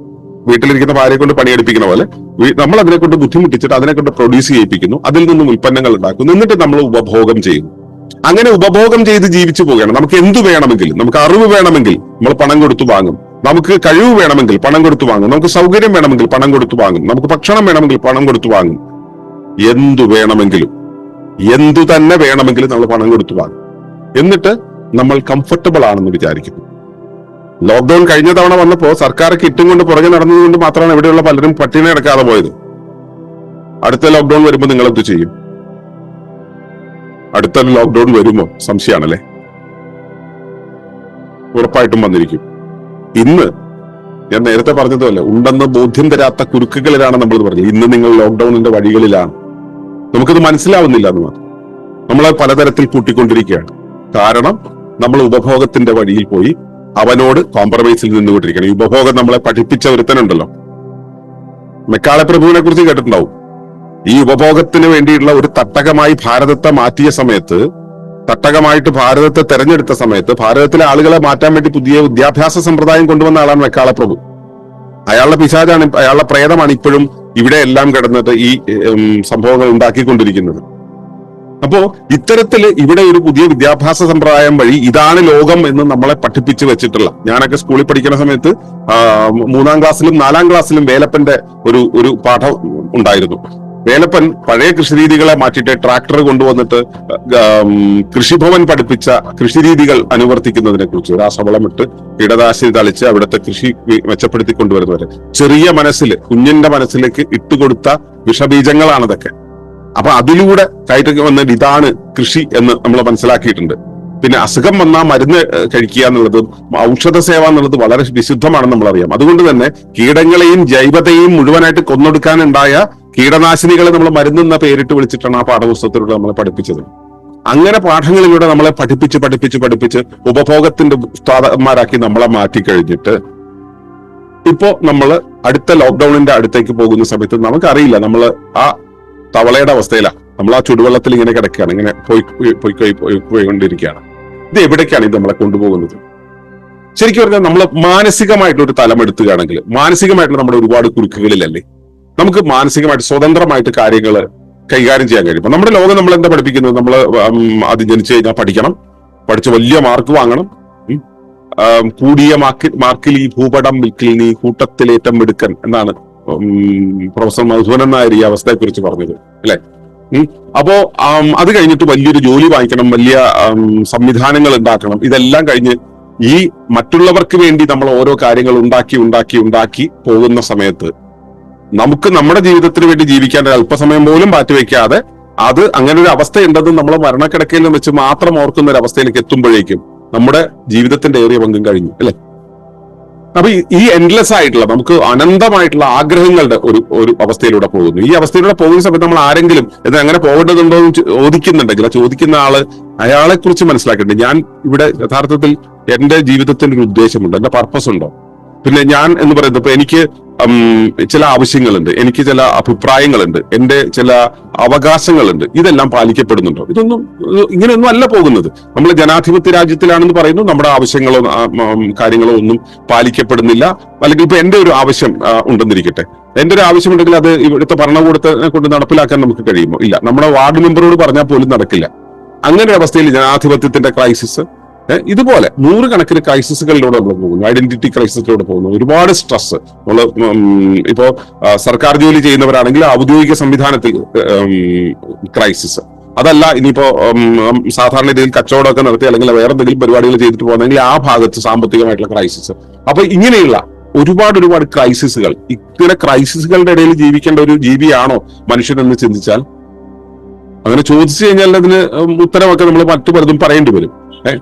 വീട്ടിലിരിക്കുന്ന ഭാര്യയെ കൊണ്ട് പണിയെടുപ്പിക്കുന്ന പോലെ നമ്മൾ അതിനെ കൊണ്ട് ബുദ്ധിമുട്ടിച്ചിട്ട് അതിനെ കൊണ്ട് പ്രൊഡ്യൂസ് ചെയ്യിപ്പിക്കുന്നു, അതിൽ നിന്നും ഉൽപ്പന്നങ്ങൾ ഉണ്ടാക്കുന്നു, എന്നിട്ട് നമ്മൾ ഉപഭോഗം ചെയ്യുന്നു. അങ്ങനെ ഉപഭോഗം ചെയ്ത് ജീവിച്ചു പോവുകയാണ്. നമുക്ക് എന്തു വേണമെങ്കിലും, നമുക്ക് അറിവ് വേണമെങ്കിൽ നമ്മൾ പണം കൊടുത്തു വാങ്ങും, നമുക്ക് കഴിവ് വേണമെങ്കിൽ പണം കൊടുത്തു വാങ്ങും, നമുക്ക് സൗകര്യം വേണമെങ്കിൽ പണം കൊടുത്തു വാങ്ങും, നമുക്ക് ഭക്ഷണം വേണമെങ്കിൽ പണം കൊടുത്തു വാങ്ങും. എന്തു വേണമെങ്കിലും, എന്തു തന്നെ വേണമെങ്കിലും നമ്മൾ പണം കൊടുത്തു വാങ്ങും. എന്നിട്ട് നമ്മൾ കംഫർട്ടബിൾ ആണെന്ന് വിചാരിക്കുന്നു. ലോക്ക്ഡൌൺ കഴിഞ്ഞ തവണ വന്നപ്പോ സർക്കാർ കിറ്റും കൊണ്ട് പുറകെ നടന്നതുകൊണ്ട് മാത്രമാണ് ഇവിടെയുള്ള പലരും പട്ടിണി കിടക്കാതെ പോയത്. അടുത്ത ലോക്ക്ഡൌൺ വരുമ്പോൾ നിങ്ങൾ എന്ത് ചെയ്യും? അടുത്ത ലോക്ക്ഡൌൺ വരുമോ സംശയമാണല്ലേ? ഉറപ്പായിട്ടും വന്നിരിക്കും. ഇന്ന് ഞാൻ നേരത്തെ പറഞ്ഞതുപോലെ ഉണ്ടെന്ന് ബോധ്യം തരാത്ത കുരുക്കുകളിലാണ് നമ്മൾ പറഞ്ഞത്. ഇന്ന് നിങ്ങൾ ലോക്ക്ഡൌണിന്റെ വഴികളിലാണ്. നമുക്കത് മനസ്സിലാവുന്നില്ല എന്ന് മാത്രം. നമ്മളെ പലതരത്തിൽ കൂട്ടിക്കൊണ്ടിരിക്കുകയാണ്. കാരണം നമ്മൾ ഉപഭോഗത്തിന്റെ വഴിയിൽ പോയി അവനോട് കോംപ്രമൈസിൽ നിന്നുകൊണ്ടിരിക്കുകയാണ്. ഈ ഉപഭോഗം നമ്മളെ പഠിപ്പിച്ച ഒരുത്തനുണ്ടല്ലോ, മെക്കാളെ പ്രഭുവിനെ കുറിച്ച് കേട്ടിട്ടുണ്ടാവും. ഈ ഉപഭോഗത്തിന് വേണ്ടിയുള്ള ഒരു തട്ടകമായി ഭാരതത്തെ മാറ്റിയ സമയത്ത്, തട്ടകമായിട്ട് ഭാരതത്തെ തെരഞ്ഞെടുത്ത സമയത്ത്, ഭാരതത്തിലെ ആളുകളെ മാറ്റാൻ വേണ്ടി പുതിയ വിദ്യാഭ്യാസ സമ്പ്രദായം കൊണ്ടുവന്ന ആളാണ് മെക്കാളെ പ്രഭു. അയാളുടെ പിശാചാണ്, അയാളുടെ പ്രേതമാണ് ഇപ്പോഴും ഇവിടെ എല്ലാം കിടന്നിട്ട് ഈ സംഭവങ്ങൾ ഉണ്ടാക്കിക്കൊണ്ടിരിക്കുന്നത്. അപ്പോ ഇത്തരത്തില് ഇവിടെ ഒരു പുതിയ വിദ്യാഭ്യാസ സമ്പ്രദായം വഴി ഇതാണ് ലോകം എന്ന് നമ്മളെ പഠിപ്പിച്ചു വെച്ചിട്ടുള്ള, ഞാനൊക്കെ സ്കൂളിൽ പഠിക്കുന്ന സമയത്ത് 3ാം ക്ലാസ്സിലും 4ാം ക്ലാസ്സിലും വേലപ്പന്റെ ഒരു പാഠം ഉണ്ടായിരുന്നു. വേലപ്പൻ പഴയ കൃഷിരീതികളെ മാറ്റിയിട്ട് ട്രാക്ടർ കൊണ്ടുവന്നിട്ട് കൃഷിഭവൻ പഠിപ്പിച്ച കൃഷിരീതികൾ അനുവർത്തിക്കുന്നതിനെ കുറിച്ച്, രാസവളമിട്ട് കീടനാശിനി തളിച്ച് അവിടുത്തെ കൃഷി മെച്ചപ്പെടുത്തി കൊണ്ടുവരുന്നവരെ ചെറിയ മനസ്സിൽ, കുഞ്ഞിന്റെ മനസ്സിലേക്ക് ഇട്ടുകൊടുത്ത വിഷബീജങ്ങളാണതൊക്കെ. അപ്പൊ അതിലൂടെ കയറ്റി വന്നിട്ട് ഇതാണ് കൃഷി എന്ന് നമ്മൾ മനസ്സിലാക്കിയിട്ടുണ്ട്. പിന്നെ അസുഖം വന്നാൽ മരുന്ന് കഴിക്കുക എന്നുള്ളത്, ഔഷധ സേവ എന്നുള്ളത് വളരെ വിശുദ്ധമാണെന്ന് നമ്മൾ അറിയാം. അതുകൊണ്ട് തന്നെ കീടങ്ങളെയും ജൈവതയും മുഴുവനായിട്ട് കൊന്നൊടുക്കാനുണ്ടായ കീടനാശിനികളെ നമ്മൾ മരുന്നെന്ന പേരിട്ട് വിളിച്ചിട്ടാണ് ആ പാഠപുസ്തകത്തിലൂടെ നമ്മളെ പഠിപ്പിച്ചത്. അങ്ങനെ പാഠങ്ങളിലൂടെ നമ്മളെ പഠിപ്പിച്ച് ഉപഭോഗത്തിന്റെ ഉസ്താദന്മാരാക്കി നമ്മളെ മാറ്റിക്കഴിഞ്ഞിട്ട് ഇപ്പോ നമ്മൾ അടുത്ത ലോക്ക്ഡൌണിന്റെ അടുത്തേക്ക് പോകുന്ന സമയത്ത് നമുക്കറിയില്ല, നമ്മൾ ആ തവളയുടെ അവസ്ഥയിലാണ്. നമ്മൾ ആ ചുടുവെള്ളത്തിൽ ഇങ്ങനെ കിടക്കുകയാണ്, ഇങ്ങനെ പോയിക്കൊണ്ടിരിക്കുകയാണ്. ഇത് എവിടേക്കാണ് ഇത് നമ്മളെ കൊണ്ടുപോകുന്നത്? ശരിക്കും പറഞ്ഞാൽ നമ്മൾ മാനസികമായിട്ടുള്ള ഒരു തലം എടുത്തുകയാണെങ്കിൽ മാനസികമായിട്ടുള്ള നമ്മുടെ ഒരുപാട് കുരുക്കുകളിലല്ലേ നമുക്ക് മാനസികമായിട്ട് സ്വതന്ത്രമായിട്ട് കാര്യങ്ങൾ കൈകാര്യം ചെയ്യാൻ കഴിയും. നമ്മുടെ ലോകം നമ്മൾ എന്താ പഠിപ്പിക്കുന്നത്? നമ്മൾ ആദ്യം ജനിച്ചു കഴിഞ്ഞാൽ പഠിക്കണം, പഠിച്ച് വലിയ മാർക്ക് വാങ്ങണം, കൂടിയ മാർക്കിൽ ഈ ഭൂപടം വിൽക്കിൽ നീ കൂട്ടത്തിലേറ്റം എടുക്കൻ എന്നാണ് പ്രൊഫസർ മധുസൂദനൻ നായർ ഈ അവസ്ഥയെ കുറിച്ച് പറഞ്ഞത്, അല്ലെ? അപ്പോ അത് കഴിഞ്ഞിട്ട് വലിയൊരു ജോലി വാങ്ങിക്കണം, വലിയ സംവിധാനങ്ങൾ ഉണ്ടാക്കണം. ഇതെല്ലാം കഴിഞ്ഞ് ഈ മറ്റുള്ളവർക്ക് വേണ്ടി നമ്മൾ ഓരോ കാര്യങ്ങൾ ഉണ്ടാക്കി പോകുന്ന സമയത്ത് നമുക്ക് നമ്മുടെ ജീവിതത്തിന് വേണ്ടി ജീവിക്കാൻ അല്പസമയം പോലും മാറ്റിവെക്കാതെ അത് അങ്ങനെ ഒരു അവസ്ഥയുണ്ടെന്ന് നമ്മൾ മരണക്കിടക്കയിൽ വെച്ച് മാത്രം ഓർക്കുന്ന ഒരു അവസ്ഥയിലേക്ക് എത്തുമ്പോഴേക്കും നമ്മുടെ ജീവിതത്തിന്റെ ഏറിയ പങ്കും കഴിഞ്ഞു, അല്ലെ? അപ്പൊ ഈ എൻഡ്ലെസ് ആയിട്ടുള്ള നമുക്ക് അനന്തമായിട്ടുള്ള ആഗ്രഹങ്ങളുടെ ഒരു അവസ്ഥയിലൂടെ പോകുന്നു. ഈ അവസ്ഥയിലൂടെ പോകുന്ന സമയത്ത് നമ്മൾ ആരെങ്കിലും ഇത് അങ്ങനെ പോകേണ്ടതുണ്ടോ എന്ന് ചോദിക്കുന്നുണ്ടെങ്കിൽ ആ ചോദിക്കുന്ന അയാളെ കുറിച്ച് മനസ്സിലാക്കിയിട്ടുണ്ട്. ഞാൻ ഇവിടെ യഥാർത്ഥത്തിൽ എന്റെ ജീവിതത്തിന്റെ ഒരു ഉദ്ദേശമുണ്ട്, എന്റെ പർപ്പസ് ഉണ്ടോ? പിന്നെ ഞാൻ എന്ന് പറയുന്നത് ഇപ്പൊ എനിക്ക് ചില ആവശ്യങ്ങളുണ്ട്, എനിക്ക് ചില അഭിപ്രായങ്ങളുണ്ട്, എന്റെ ചില അവകാശങ്ങളുണ്ട്. ഇതെല്ലാം പാലിക്കപ്പെടുന്നുണ്ടോ? ഇങ്ങനെയൊന്നും അല്ല പോകുന്നത്. നമ്മൾ ജനാധിപത്യ രാജ്യത്തിലാണെന്ന് പറയുന്നു, നമ്മുടെ ആവശ്യങ്ങളോ കാര്യങ്ങളോ ഒന്നും പാലിക്കപ്പെടുന്നില്ല. അല്ലെങ്കിൽ ഇപ്പൊ എന്റെ ഒരു ആവശ്യം ഉണ്ടെന്നിരിക്കട്ടെ, എന്റെ ഒരു ആവശ്യമുണ്ടെങ്കിൽ അത് ഇവിടുത്തെ ഭരണകൂടത്തെ കൊണ്ട് നടപ്പിലാക്കാൻ നമുക്ക് കഴിയുമോ? ഇല്ല. നമ്മുടെ വാർഡ് മെമ്പറോട് പറഞ്ഞാൽ പോലും നടക്കില്ല. അങ്ങനെ ഒരു അവസ്ഥയിൽ ജനാധിപത്യത്തിന്റെ ക്രൈസിസ്, ഇതുപോലെ നൂറുകണക്കിന് ക്രൈസിസുകളിലൂടെ നമ്മൾ പോകുന്നു. ഐഡന്റിറ്റി ക്രൈസിസിലൂടെ പോകുന്നു. ഒരുപാട് സ്ട്രെസ്. നമ്മൾ ഇപ്പോ സർക്കാർ ജോലി ചെയ്യുന്നവരാണെങ്കിൽ ഔദ്യോഗിക സംവിധാനത്തിൽ ക്രൈസിസ്. അതല്ല ഇനിയിപ്പോ സാധാരണ രീതിയിൽ കച്ചവടമൊക്കെ നടത്തി അല്ലെങ്കിൽ വേറെ എന്തെങ്കിലും പരിപാടികൾ ചെയ്തിട്ട് പോകുന്നെങ്കിൽ ആ ഭാഗത്ത് സാമ്പത്തികമായിട്ടുള്ള ക്രൈസിസ്. അപ്പൊ ഇങ്ങനെയുള്ള ഒരുപാട് ക്രൈസിസുകൾ, ഇങ്ങനെ ക്രൈസിസുകളുടെ ഇടയിൽ ജീവിക്കേണ്ട ഒരു ജീവിയാണോ മനുഷ്യനെന്ന് ചിന്തിച്ചാൽ, അങ്ങനെ ചോദിച്ചു കഴിഞ്ഞാൽ അതിന് ഉത്തരമൊക്കെ നമ്മൾ മറ്റു പലതും പറയേണ്ടി വരും.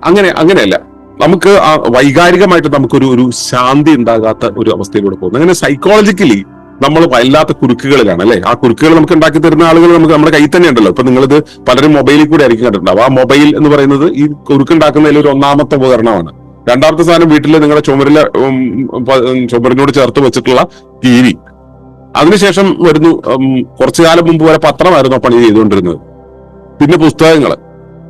അങ്ങനെയല്ല. നമുക്ക് ആ വൈകാരികമായിട്ട് നമുക്കൊരു ശാന്തി ഉണ്ടാകാത്ത ഒരു അവസ്ഥയിലൂടെ പോകുന്നു. അങ്ങനെ സൈക്കോളജിക്കലി നമ്മൾ വല്ലാത്ത കുരുക്കുകളിലാണ്, അല്ലെ? ആ കുരുക്കുകൾ നമുക്ക് ഉണ്ടാക്കി തരുന്ന ആളുകൾ നമുക്ക് നമ്മുടെ കയ്യിൽ തന്നെ ഉണ്ടല്ലോ. ഇപ്പൊ നിങ്ങളിത് പലരും മൊബൈലിൽ കൂടെ ആയിരിക്കും കണ്ടിട്ടുണ്ടാവും. ആ മൊബൈൽ എന്ന് പറയുന്നത് ഈ കുരുക്കുണ്ടാക്കുന്നതിൽ ഒരു ഒന്നാമത്തെ ഉപകരണമാണ്. രണ്ടാമത്തെ സാധനം വീട്ടിൽ നിങ്ങളുടെ ചുമരിനോട് ചേർത്ത് വെച്ചിട്ടുള്ള TV. അതിനുശേഷം വരുന്നു കുറച്ചു കാലം മുമ്പ് വരെ പത്രമായിരുന്നു പണി ചെയ്തുകൊണ്ടിരുന്നത്. പിന്നെ പുസ്തകങ്ങള്,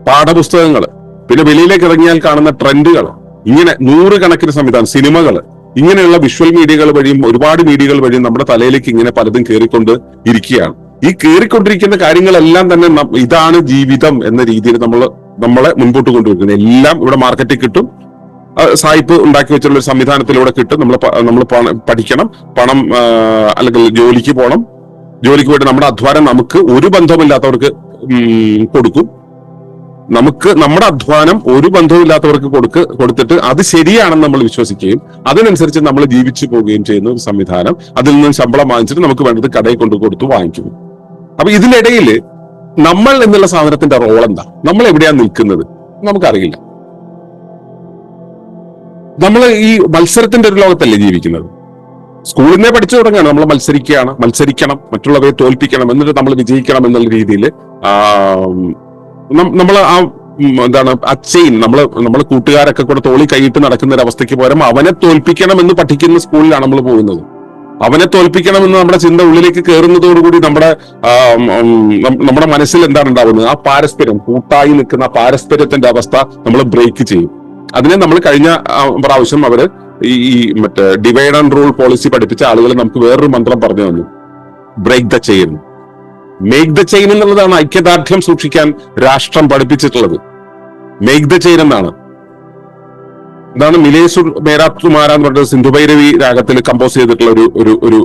പാഠപുസ്തകങ്ങള്, പിന്നെ വെളിയിലേക്ക് ഇറങ്ങിയാൽ കാണുന്ന ട്രെൻഡുകൾ, ഇങ്ങനെ നൂറുകണക്കിന് സംവിധാനം, സിനിമകള്, ഇങ്ങനെയുള്ള വിഷ്വൽ മീഡിയകൾ വഴിയും ഒരുപാട് മീഡിയകൾ വഴിയും നമ്മുടെ തലയിലേക്ക് ഇങ്ങനെ പലതും കയറിക്കൊണ്ട് ഇരിക്കുകയാണ്. ഈ കയറിക്കൊണ്ടിരിക്കുന്ന കാര്യങ്ങളെല്ലാം തന്നെ ഇതാണ് ജീവിതം എന്ന രീതിയിൽ നമ്മളെ മുൻപോട്ട് കൊണ്ടുവരുന്നത്. എല്ലാം ഇവിടെ മാർക്കറ്റിൽ കിട്ടും, സായിപ്പ് ഉണ്ടാക്കി വെച്ചുള്ള ഒരു സംവിധാനത്തിലൂടെ കിട്ടും. നമ്മൾ പഠിക്കണം, പണം അല്ലെങ്കിൽ ജോലിക്ക് പോകണം, ജോലിക്ക് പോയിട്ട് നമ്മുടെ അധ്വാനം നമുക്ക് ഒരു ബന്ധമില്ലാത്തവർക്ക് കൊടുക്കും. നമുക്ക് നമ്മുടെ അധ്വാനം ഒരു ബന്ധവുമില്ലാത്തവർക്ക് കൊടുത്തിട്ട് അത് ശരിയാണെന്ന് നമ്മൾ വിശ്വസിക്കുകയും അതിനനുസരിച്ച് നമ്മൾ ജീവിച്ചു പോവുകയും ചെയ്യുന്ന ഒരു സംവിധാനം. അതിൽ നിന്ന് ശമ്പളം വാങ്ങിച്ചിട്ട് നമുക്ക് വേണ്ടത് കടയിൽ കൊടുത്തു വാങ്ങിക്കുന്നു. അപ്പൊ ഇതിനിടയിൽ നമ്മൾ എന്നുള്ള സാധനത്തിന്റെ റോൾ എന്താ? നമ്മൾ എവിടെയാണ് നിൽക്കുന്നത് നമുക്കറിയില്ല. നമ്മൾ ഈ മത്സരത്തിന്റെ ഒരു ലോകത്തല്ലേ ജീവിക്കുന്നത്. സ്കൂളിനെ പഠിച്ചു തുടങ്ങുകയാണ്, നമ്മൾ മത്സരിക്കണം, മറ്റുള്ളവരെ തോൽപ്പിക്കണം, എന്നിട്ട് നമ്മൾ വിജയിക്കണം എന്നുള്ള രീതിയിൽ നമ്മൾ അച്ചയും നമ്മള് കൂട്ടുകാരൊക്കെ കൂടെ തോളി കൈയിട്ട് നടക്കുന്ന ഒരു അവസ്ഥയ്ക്ക് പകരം അവനെ തോൽപ്പിക്കണം എന്ന് പഠിക്കുന്ന സ്കൂളിലാണ് നമ്മൾ പോകുന്നത്. അവനെ തോൽപ്പിക്കണം എന്ന് നമ്മുടെ ചിന്ത ഉള്ളിലേക്ക് കയറുന്നതോടുകൂടി നമ്മുടെ മനസ്സിൽ എന്താണ് ഉണ്ടാവുന്നത്? ആ പാരസ്പര്യം, കൂട്ടായി നിൽക്കുന്ന ആ പാരസ്പര്യത്തിന്റെ അവസ്ഥ നമ്മൾ ബ്രേക്ക് ചെയ്യും. അതിനെ നമ്മൾ കഴിഞ്ഞ പ്രാവശ്യം അവര് ഈ മറ്റേ ഡിവൈഡ് ആൻഡ് റൂൾ പോളിസി പഠിപ്പിച്ച ആളുകൾ നമുക്ക് വേറൊരു മന്ത്രം പറഞ്ഞു തന്നു, break the chain. Make the chain എന്നുള്ളതാണ് ഐക്യദാർഢ്യം സൂക്ഷിക്കാൻ രാഷ്ട്രം പഠിപ്പിച്ചിട്ടുള്ളത്. മേക്ക് ദ ചെയിൻ എന്നാണ്. ഇതാണ് മിലേസുർ മേരാത്തുമാര എന്ന് പറഞ്ഞ സിന്ധുഭൈരവി രാഗത്തിൽ കമ്പോസ് ചെയ്തിട്ടുള്ള ഒരു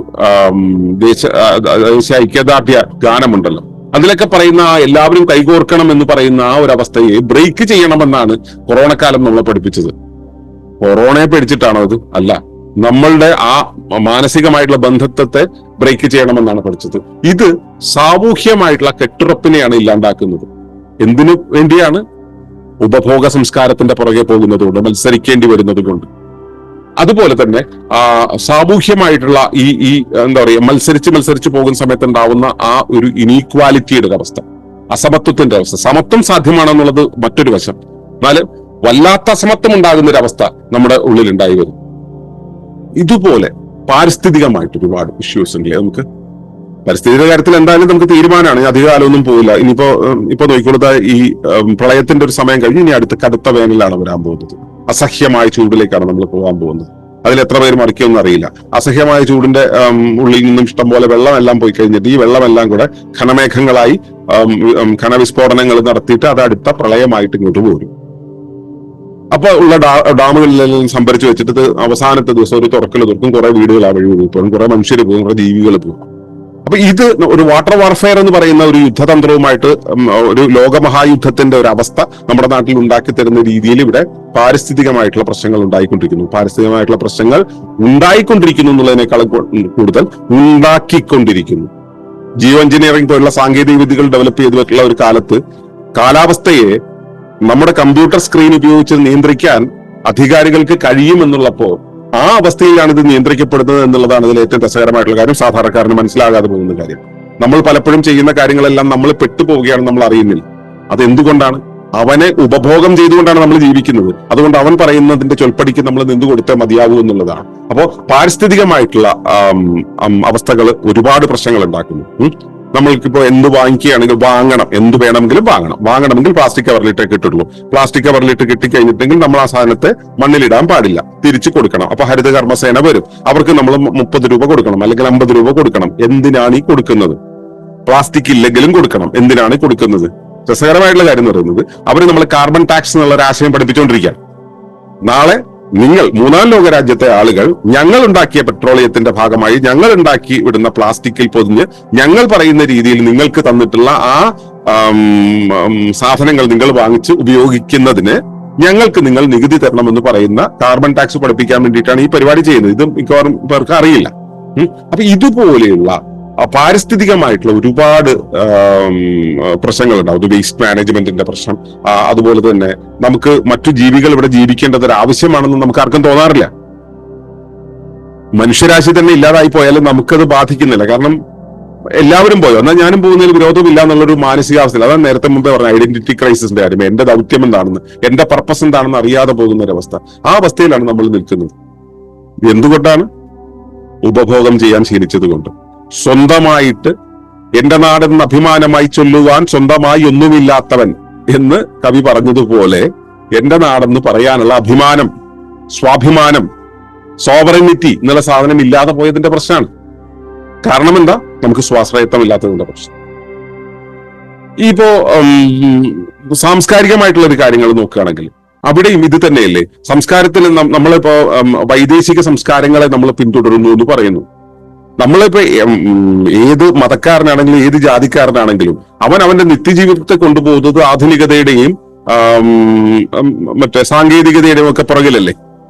ദേശീയ ഐക്യദാർഢ്യ ഗാനമുണ്ടല്ലോ. അതിലൊക്കെ പറയുന്ന എല്ലാവരും കൈകോർക്കണം എന്ന് പറയുന്ന ആ ഒരു അവസ്ഥയെ ബ്രേക്ക് ചെയ്യണമെന്നാണ് കൊറോണക്കാലം നമ്മളെ പഠിപ്പിച്ചത്. കൊറോണയെ പേടിച്ചിട്ടാണോ അത്? അല്ല, നമ്മളുടെ ആ മാനസികമായിട്ടുള്ള ബന്ധത്തെ ബ്രേക്ക് ചെയ്യണമെന്നാണ് പഠിച്ചത്. ഇത് സാമൂഹ്യമായിട്ടുള്ള കെട്ടുറപ്പിനെയാണ് ഇല്ലാണ്ടാക്കുന്നത്. എന്തിനു വേണ്ടിയാണ്? ഉപഭോഗ സംസ്കാരത്തിന്റെ പുറകെ പോകുന്നതുകൊണ്ട്, മത്സരിക്കേണ്ടി വരുന്നത് കൊണ്ട്. അതുപോലെ തന്നെ സാമൂഹ്യമായിട്ടുള്ള ഈ എന്താ പറയുക, മത്സരിച്ച് പോകുന്ന സമയത്ത് ഉണ്ടാവുന്ന ആ ഒരു ഇനീക്വാലിറ്റിയുടെ അവസ്ഥ, അസമത്വത്തിന്റെ അവസ്ഥ. സമത്വം സാധ്യമാണെന്നുള്ളത് മറ്റൊരു വശം. എന്നാൽ വല്ലാത്ത അസമത്വം ഉണ്ടാകുന്ന ഒരു അവസ്ഥ നമ്മുടെ ഉള്ളിൽ ഉണ്ടായി വരും. ഇതുപോലെ പാരിസ്ഥിതികമായിട്ട് ഒരുപാട് ഇഷ്യൂസ് ഉണ്ടല്ലേ നമുക്ക്. പരിസ്ഥിതിയുടെ കാര്യത്തിൽ എന്തായാലും നമുക്ക് തീരുമാനമാണ്, അധികകാലമൊന്നും പോയില്ല. ഇപ്പൊ നോക്കിക്കൊടുത്ത ഈ പ്രളയത്തിന്റെ ഒരു സമയം കഴിഞ്ഞ് ഇനി അടുത്ത കടുത്ത വേനലാണ് വരാൻ പോകുന്നത്. അസഹ്യമായ ചൂടിലേക്കാണ് നമ്മൾ പോകാൻ പോകുന്നത്. അതിൽ എത്ര പേര് മറിക്കുമെന്ന് അറിയില്ല. അസഹ്യമായ ചൂടിന്റെ ഉള്ളിൽ നിന്നും ഇഷ്ടം പോലെ വെള്ളമെല്ലാം പോയി കഴിഞ്ഞിട്ട് ഈ വെള്ളമെല്ലാം കൂടെ ഘനമേഘങ്ങളായി ഘനവിസ്ഫോടനങ്ങൾ നടത്തിയിട്ട് അത് അടുത്ത പ്രളയമായിട്ട് ഇങ്ങോട്ട് പോരും. അപ്പൊ ഉള്ള ഡാമുകളിലെല്ലാം സംഭരിച്ചു വെച്ചിട്ട് അവസാനത്തെ ദിവസം ഒരു തുറക്കും, കുറെ വീടുകൾ ആ വഴി പോകും, കുറെ മനുഷ്യർ പോകും, കുറെ ജീവികൾ പോകും. അപ്പൊ ഇത് ഒരു വാട്ടർ വാർഫെയർ എന്ന് പറയുന്ന ഒരു യുദ്ധതന്ത്രവുമായിട്ട് ഒരു ലോകമഹായുദ്ധത്തിന്റെ ഒരു അവസ്ഥ നമ്മുടെ നാട്ടിൽ ഉണ്ടാക്കി തരുന്ന രീതിയിൽ ഇവിടെ പാരിസ്ഥിതികമായിട്ടുള്ള പ്രശ്നങ്ങൾ ഉണ്ടായിക്കൊണ്ടിരിക്കുന്നു. പാരിസ്ഥിതികമായിട്ടുള്ള പ്രശ്നങ്ങൾ ഉണ്ടായിക്കൊണ്ടിരിക്കുന്നു എന്നുള്ളതിനേക്കാളും കൂടുതൽ ഉണ്ടാക്കിക്കൊണ്ടിരിക്കുന്നു. ജിയോ എഞ്ചിനീയറിംഗ് പോലുള്ള സാങ്കേതിക വിദ്യകൾ ഡെവലപ്പ് ചെയ്തിട്ടുള്ള ഒരു കാലത്ത് കാലാവസ്ഥയെ നമ്മുടെ കമ്പ്യൂട്ടർ സ്ക്രീൻ ഉപയോഗിച്ച് നിയന്ത്രിക്കാൻ അധികാരികൾക്ക് കഴിയുമെന്നുള്ളപ്പോ ആ അവസ്ഥയിലാണ് ഇത് നിയന്ത്രിക്കപ്പെടുന്നത് എന്നുള്ളതാണ് ഇതിൽ ഏറ്റവും രസകരമായിട്ടുള്ള കാര്യം. സാധാരണക്കാരന് മനസ്സിലാകാതെ പോകുന്ന കാര്യം. നമ്മൾ പലപ്പോഴും ചെയ്യുന്ന കാര്യങ്ങളെല്ലാം നമ്മൾ പെട്ടുപോവുകയാണെന്ന് നമ്മൾ അറിയുന്നില്ല. അത് എന്തുകൊണ്ടാണ്? അവനെ ഉപഭോഗം ചെയ്തുകൊണ്ടാണ് നമ്മൾ ജീവിക്കുന്നത്. അതുകൊണ്ട് അവൻ പറയുന്നതിന്റെ ചൊൽപ്പടിക്ക് നമ്മൾ നിന്നുകൊടുത്തേ മതിയാവൂ എന്നുള്ളതാണ്. അപ്പോ പാരിസ്ഥിതികമായിട്ടുള്ള അവസ്ഥകൾ ഒരുപാട് പ്രശ്നങ്ങൾ ഉണ്ടാക്കുന്നു. നമ്മൾക്കിപ്പോ എന്ത് വാങ്ങിക്കുകയാണെങ്കിൽ വാങ്ങണം, എന്ത് വേണമെങ്കിലും വാങ്ങണമെങ്കിൽ പ്ലാസ്റ്റിക് കവറിലിട്ടേ കിട്ടുള്ളൂ. പ്ലാസ്റ്റിക് കവറിലിട്ട് കിട്ടിക്കഴിഞ്ഞിട്ടെങ്കിൽ നമ്മൾ ആ സാധനത്തെ മണ്ണിലിടാൻ പാടില്ല, തിരിച്ചു കൊടുക്കണം. അപ്പൊ ഹരിത കർമ്മസേന വരും, അവർക്ക് നമ്മൾ 30 രൂപ കൊടുക്കണം, അല്ലെങ്കിൽ 50 രൂപ കൊടുക്കണം. എന്തിനാണ് ഈ കൊടുക്കുന്നത്? പ്ലാസ്റ്റിക് ഇല്ലെങ്കിലും കൊടുക്കണം. എന്തിനാണ് കൊടുക്കുന്നത്? രസകരമായിട്ടുള്ള കാര്യം എന്ന് പറയുന്നത് അവർ നമ്മൾ കാർബൺ ടാക്സ് എന്നുള്ള ഒരു ആശയം പഠിപ്പിച്ചുകൊണ്ടിരിക്കുകയാണ്. നാളെ നിങ്ങൾ മൂന്നാം ലോക രാജ്യത്തെ ആളുകൾ ഞങ്ങൾ ഉണ്ടാക്കിയ പെട്രോളിയത്തിന്റെ ഭാഗമായി ഞങ്ങൾ ഉണ്ടാക്കി വിടുന്ന പ്ലാസ്റ്റിക്കിൽ പൊതിഞ്ഞ് ഞങ്ങൾ പറയുന്ന രീതിയിൽ നിങ്ങൾക്ക് തന്നിട്ടുള്ള ആ സാധനങ്ങൾ നിങ്ങൾ വാങ്ങിച്ച് ഉപയോഗിക്കുന്നതിന് ഞങ്ങൾക്ക് നിങ്ങൾ നികുതി തരണമെന്ന് പറയുന്ന കാർബൺ ടാക്സ് പഠിപ്പിക്കാൻ വേണ്ടിയിട്ടാണ് ഈ പരിപാടി ചെയ്യുന്നത്. ഇത് മിക്കവാറും പേർക്ക് അറിയില്ല. അപ്പൊ ഇതുപോലെയുള്ള പാരിസ്ഥിതികമായിട്ടുള്ള ഒരുപാട് പ്രശ്നങ്ങളുണ്ടാവും. വേസ്റ്റ് മാനേജ്മെന്റിന്റെ പ്രശ്നം, അതുപോലെ തന്നെ നമുക്ക് മറ്റു ജീവികൾ ഇവിടെ ജീവിക്കേണ്ടത് ഒരു ആവശ്യമാണെന്ന് നമുക്ക് ആർക്കും തോന്നാറില്ല. മനുഷ്യരാശി തന്നെ ഇല്ലാതായി പോയാലും നമുക്കത് ബാധിക്കുന്നില്ല. കാരണം എല്ലാവരും പോയോ, എന്നാൽ ഞാനും പോകുന്നതിൽ വിരോധമില്ല എന്നുള്ളൊരു മാനസികാവസ്ഥയിൽ. അതാണ് നേരത്തെ മുമ്പേ പറഞ്ഞ ഐഡന്റിറ്റി ക്രൈസിസിന്റെ കാര്യം. എന്റെ ദൗത്യം എന്താണെന്ന്, എന്റെ പർപ്പസ് എന്താണെന്ന് അറിയാതെ പോകുന്ന ഒരവസ്ഥ. ആ അവസ്ഥയിലാണ് നമ്മൾ നിൽക്കുന്നത്. എന്തുകൊണ്ടാണ്? ഉപഭോഗം ചെയ്യാൻ ശീലിച്ചത് കൊണ്ട്. സ്വന്തമായിട്ട് എന്റെ നാടെന്ന് അഭിമാനമായി ചൊല്ലുവാൻ സ്വന്തമായി ഒന്നുമില്ലാത്തവൻ എന്ന് കവി പറഞ്ഞതുപോലെ എന്റെ നാടെന്ന് പറയാനുള്ള അഭിമാനം, സ്വാഭിമാനം, സോവറിനിറ്റി എന്നുള്ള സാധനം ഇല്ലാതെ പോയതിന്റെ പ്രശ്നമാണ്. കാരണം എന്താ? നമുക്ക് സ്വാശ്രയത്വം ഇല്ലാത്തതിന്റെ പ്രശ്നം. ഇപ്പോ സാംസ്കാരികമായിട്ടുള്ള ഒരു കാര്യങ്ങൾ നോക്കുകയാണെങ്കിൽ അവിടെയും ഇത് തന്നെയല്ലേ. സംസ്കാരത്തിൽ നമ്മളിപ്പോ വൈദേശിക സംസ്കാരങ്ങളെ നമ്മൾ പിന്തുടരുന്നു എന്ന് പറയുന്നു. നമ്മളിപ്പോ ഏത് മതക്കാരനാണെങ്കിലും ഏത് ജാതിക്കാരനാണെങ്കിലും അവന്റെ നിത്യജീവിതത്തെ കൊണ്ടുപോകുന്നത് ആധുനികതയുടെയും മറ്റേ സാങ്കേതികതയുടെയും ഒക്കെ പുറകിലല്ലേ.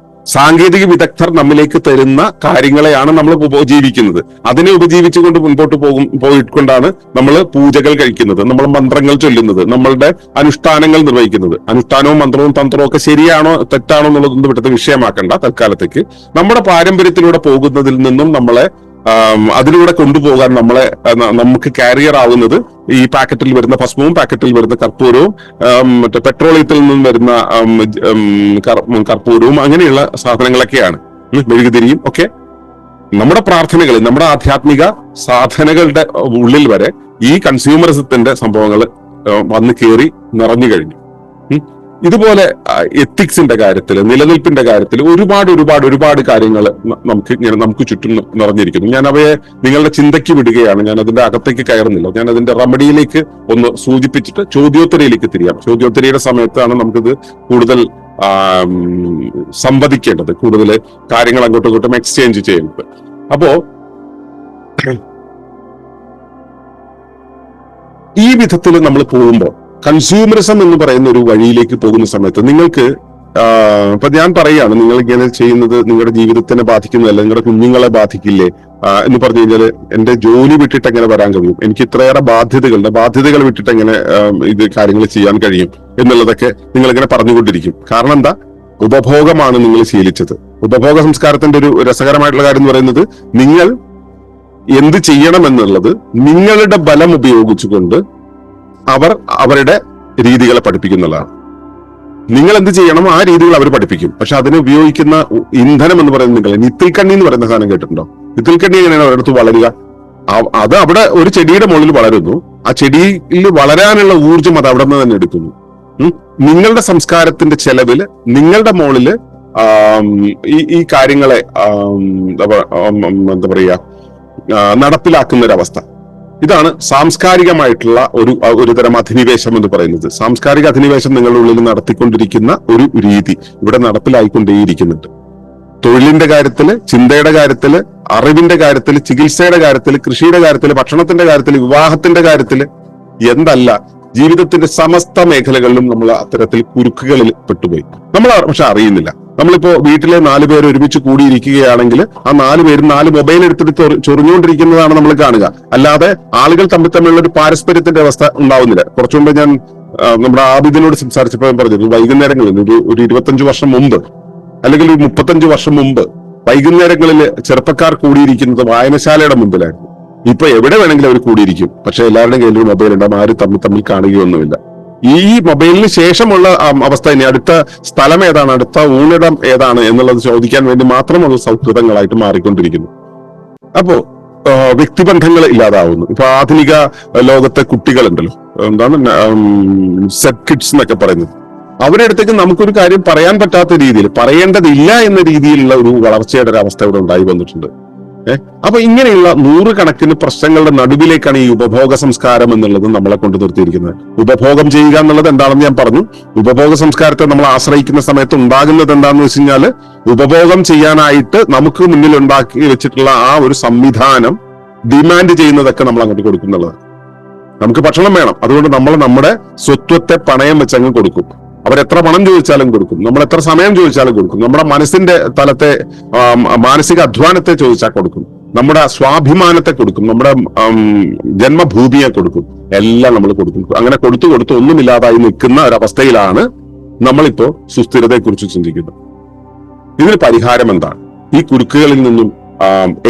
സാങ്കേതിക വിദഗ്ധർ നമ്മിലേക്ക് തരുന്ന കാര്യങ്ങളെയാണ് നമ്മൾ ഉപജീവിക്കുന്നത്. അതിനെ ഉപജീവിച്ചുകൊണ്ട് മുൻപോട്ട് പോയിക്കൊണ്ടാണ് നമ്മൾ പൂജകൾ കഴിക്കുന്നത്, നമ്മൾ മന്ത്രങ്ങൾ ചൊല്ലുന്നത്, നമ്മളുടെ അനുഷ്ഠാനങ്ങൾ നിർവഹിക്കുന്നത്. അനുഷ്ഠാനവും മന്ത്രവും തന്ത്രവും ഒക്കെ ശരിയാണോ തെറ്റാണോ എന്നുള്ളതൊന്നും ഇവിടുത്തെ വിഷയമാക്കണ്ട തൽക്കാലത്തേക്ക്. നമ്മുടെ പാരമ്പര്യത്തിലൂടെ പോകുന്നതിൽ നിന്നും നമ്മളെ അതിലൂടെ കൊണ്ടുപോകാൻ നമുക്ക് കാരിയർ ആവുന്നത് ഈ പാക്കറ്റിൽ വരുന്ന ഭസ്മവും പാക്കറ്റിൽ വരുന്ന കർപ്പൂരവും മറ്റേ പെട്രോളിയത്തിൽ നിന്നും വരുന്ന കർപ്പൂരവും അങ്ങനെയുള്ള സാധനങ്ങളൊക്കെയാണ്, മെഴുകുതിരിയും ഒക്കെ. നമ്മുടെ പ്രാർത്ഥനകൾ, നമ്മുടെ ആധ്യാത്മിക സാധനകളുടെ ഉള്ളിൽ വരെ ഈ കൺസ്യൂമറിസത്തിന്റെ സംഭവങ്ങൾ വന്ന് കയറി നിറഞ്ഞു കഴിഞ്ഞു. ഇതുപോലെ എത്തിക്സിന്റെ കാര്യത്തിൽ, നിലനിൽപ്പിന്റെ കാര്യത്തിൽ ഒരുപാട് കാര്യങ്ങൾ നമുക്ക് ചുറ്റും നിറഞ്ഞിരിക്കുന്നു. ഞാൻ അവയെ നിങ്ങളുടെ ചിന്തയ്ക്ക് വിടുകയാണ്. ഞാൻ അതിന്റെ അകത്തേക്ക് കയറുന്നില്ല. ഞാൻ അതിന്റെ റെമഡിയിലേക്ക് ഒന്ന് സൂചിപ്പിച്ചിട്ട് ചോദ്യോത്തരയിലേക്ക് തിരിയാം. ചോദ്യോത്തരയുടെ സമയത്താണ് നമുക്കിത് കൂടുതൽ സംവദിക്കേണ്ടത്, കൂടുതൽ കാര്യങ്ങൾ അങ്ങോട്ടും ഇങ്ങോട്ടും എക്സ്ചേഞ്ച് ചെയ്യുന്നത്. അപ്പോ ഈ വിധത്തിൽ നമ്മൾ പോകുമ്പോൾ കൺസ്യൂമറിസം എന്ന് പറയുന്ന ഒരു വഴിയിലേക്ക് പോകുന്ന സമയത്ത് നിങ്ങൾക്ക് ഇപ്പൊ ഞാൻ പറയാണ്, നിങ്ങൾ ഇങ്ങനെ ചെയ്യുന്നത് നിങ്ങളുടെ ജീവിതത്തിനെ ബാധിക്കുന്നതല്ല, നിങ്ങളുടെ കുഞ്ഞുങ്ങളെ ബാധിക്കില്ലേ എന്ന് പറഞ്ഞു കഴിഞ്ഞാല് എന്റെ ജോലി വിട്ടിട്ട് എങ്ങനെ വരാൻ കഴിയും, എനിക്ക് ഇത്രയേറെ ബാധ്യതകൾ വിട്ടിട്ട് എങ്ങനെ ഇത് കാര്യങ്ങൾ ചെയ്യാൻ കഴിയും എന്നുള്ളതൊക്കെ നിങ്ങൾ ഇങ്ങനെ പറഞ്ഞുകൊണ്ടിരിക്കും. കാരണം എന്താ? ഉപഭോഗമാണ് നിങ്ങൾ ശീലിച്ചത്. ഉപഭോഗ സംസ്കാരത്തിന്റെ ഒരു രസകരമായിട്ടുള്ള കാര്യം എന്ന് പറയുന്നത്, നിങ്ങൾ എന്ത് ചെയ്യണം എന്നുള്ളത് നിങ്ങളുടെ ബലം ഉപയോഗിച്ചുകൊണ്ട് അവരുടെ രീതികളെ പഠിപ്പിക്കുന്നതാണ്. നിങ്ങൾ എന്ത് ചെയ്യണം ആ രീതികൾ അവർ പഠിപ്പിക്കും. പക്ഷെ അതിന് ഉപയോഗിക്കുന്ന ഇന്ധനം എന്ന് പറയുന്നത് നിങ്ങൾ നിത്തിൽക്കണ്ണി എന്ന് പറയുന്ന സാധനം കേട്ടിട്ടുണ്ടോ? നിത്തിൽക്കണ്ണി എങ്ങനെയാണ് അവരുടെ അടുത്ത് വളരുക? അത് അവിടെ ഒരു ചെടിയുടെ മുകളിൽ വളരുന്നു. ആ ചെടിയിൽ വളരാനുള്ള ഊർജ്ജം അത് അവിടെ നിന്ന് തന്നെ എടുക്കുന്നു. നിങ്ങളുടെ സംസ്കാരത്തിന്റെ ചെലവില് നിങ്ങളുടെ മോളില് ഈ കാര്യങ്ങളെ എന്താ പറയാ നടപ്പിലാക്കുന്ന ഒരവസ്ഥ. ഇതാണ് സാംസ്കാരികമായിട്ടുള്ള ഒരു തരം അധിനിവേശം എന്ന് പറയുന്നത്. സാംസ്കാരിക അധിനിവേശം നിങ്ങളുടെ ഉള്ളിൽ നടത്തിക്കൊണ്ടിരിക്കുന്ന ഒരു രീതി ഇവിടെ നടപ്പിലായിക്കൊണ്ടേയിരിക്കുന്നുണ്ട്. തൊഴിലിന്റെ കാര്യത്തില്, ചിന്തയുടെ കാര്യത്തില്, അറിവിന്റെ കാര്യത്തില്, ചികിത്സയുടെ കാര്യത്തില്, കൃഷിയുടെ കാര്യത്തില്, ഭക്ഷണത്തിന്റെ കാര്യത്തില്, വിവാഹത്തിന്റെ കാര്യത്തില്, എന്തല്ല ജീവിതത്തിന്റെ സമസ്ത മേഖലകളിലും നമ്മൾ അത്തരത്തിൽ കുരുക്കുകളിൽ പെട്ടുപോയി. നമ്മൾ പക്ഷെ അറിയുന്നില്ല. നമ്മളിപ്പോ വീട്ടിലെ 4 പേര് ഒരുമിച്ച് കൂടിയിരിക്കുകയാണെങ്കിൽ ആ 4 പേരും 4 മൊബൈൽ എടുത്തിട്ട് ചൊറിഞ്ഞുകൊണ്ടിരിക്കുന്നതാണ് നമ്മൾ കാണുക. അല്ലാതെ ആളുകൾ തമ്മിലുള്ള ഒരു പാരസ്പര്യത്തിന്റെ അവസ്ഥ ഉണ്ടാവുന്നില്ല. കുറച്ചു മുമ്പ് ഞാൻ നമ്മുടെ ആബിദിനോട് സംസാരിച്ചപ്പോൾ പറഞ്ഞത് വൈകുന്നേരങ്ങളിൽ ഒരു 25 വർഷം മുമ്പ് അല്ലെങ്കിൽ ഒരു 35 വർഷം മുമ്പ് വൈകുന്നേരങ്ങളിൽ ചെറുപ്പക്കാർ കൂടിയിരിക്കുന്നത് വായനശാലയുടെ മുമ്പിലായിരുന്നു. ഇപ്പൊ എവിടെ വേണമെങ്കിലും അവർ കൂടിയിരിക്കും. പക്ഷെ എല്ലാവരുടെയും കയ്യിൽ ഒരു മൊബൈൽ ഉണ്ടാകും. ആരും തമ്മിൽ കാണുകയൊന്നുമില്ല. ഈ മൊബൈലിന് ശേഷമുള്ള അവസ്ഥ ഇനി അടുത്ത സ്ഥലം ഏതാണ്, അടുത്ത ഊണിടം ഏതാണ് എന്നുള്ളത് ചോദിക്കാൻ വേണ്ടി മാത്രമുള്ള സൗഹൃദങ്ങളായിട്ട് മാറിക്കൊണ്ടിരിക്കുന്നു. അപ്പോ വ്യക്തിബന്ധങ്ങൾ ഇല്ലാതാവുന്നു. ഇപ്പൊ ആധുനിക ലോകത്തെ കുട്ടികളുണ്ടല്ലോ, എന്താണ് സെറ്റ് കിഡ്സ് എന്നൊക്കെ പറയുന്നത്, അവരുടെ അടുത്തേക്ക് നമുക്കൊരു കാര്യം പറയാൻ പറ്റാത്ത രീതിയിൽ, പറയേണ്ടതില്ല എന്ന രീതിയിലുള്ള ഒരു വളർച്ചയുടെ ഒരു അവസ്ഥ ഇവിടെ ഉണ്ടായി വന്നിട്ടുണ്ട്. അപ്പൊ ഇങ്ങനെയുള്ള 100 കണക്കിന് പ്രശ്നങ്ങളുടെ നടുവിലേക്കാണ് ഈ ഉപഭോഗ സംസ്കാരം എന്നുള്ളത് നമ്മളെ കൊണ്ട് നിർത്തിയിരിക്കുന്നത്. ഉപഭോഗം ചെയ്യുക എന്നുള്ളത് എന്താണെന്ന് ഞാൻ പറഞ്ഞു. ഉപഭോഗ സംസ്കാരത്തെ നമ്മൾ ആശ്രയിക്കുന്ന സമയത്ത് ഉണ്ടാകുന്നത് എന്താണെന്ന് വെച്ച് കഴിഞ്ഞാല്, ഉപഭോഗം ചെയ്യാനായിട്ട് നമുക്ക് മുന്നിൽ ഉണ്ടാക്കി വെച്ചിട്ടുള്ള ആ ഒരു സംവിധാനം ഡിമാൻഡ് ചെയ്യുന്നതൊക്കെ നമ്മൾ അങ്ങോട്ട് കൊടുക്കുന്നുള്ളത്. നമുക്ക് ഭക്ഷണം വേണം, അതുകൊണ്ട് നമ്മൾ നമ്മുടെ സ്വത്വത്തെ പണയം വെച്ച് അങ്ങ് കൊടുക്കും. അവരെത്ര പണം ചോദിച്ചാലും കൊടുക്കും, നമ്മൾ എത്ര സമയം ചോദിച്ചാലും കൊടുക്കും, നമ്മുടെ മനസ്സിന്റെ തലത്തെ മാനസിക അധ്വാനത്തെ ചോദിച്ചാൽ കൊടുക്കും, നമ്മുടെ സ്വാഭിമാനത്തെ കൊടുക്കും, നമ്മുടെ ജന്മഭൂമിയെ കൊടുക്കും, എല്ലാം നമ്മൾ കൊടുക്കും. അങ്ങനെ കൊടുത്തു ഒന്നുമില്ലാതായി നിൽക്കുന്ന ഒരവസ്ഥയിലാണ് നമ്മളിപ്പോ സുസ്ഥിരതയെക്കുറിച്ച് ചിന്തിക്കുന്നത്. ഇതിന് പരിഹാരം എന്താണ്? ഈ കുരുക്കുകളിൽ നിന്നും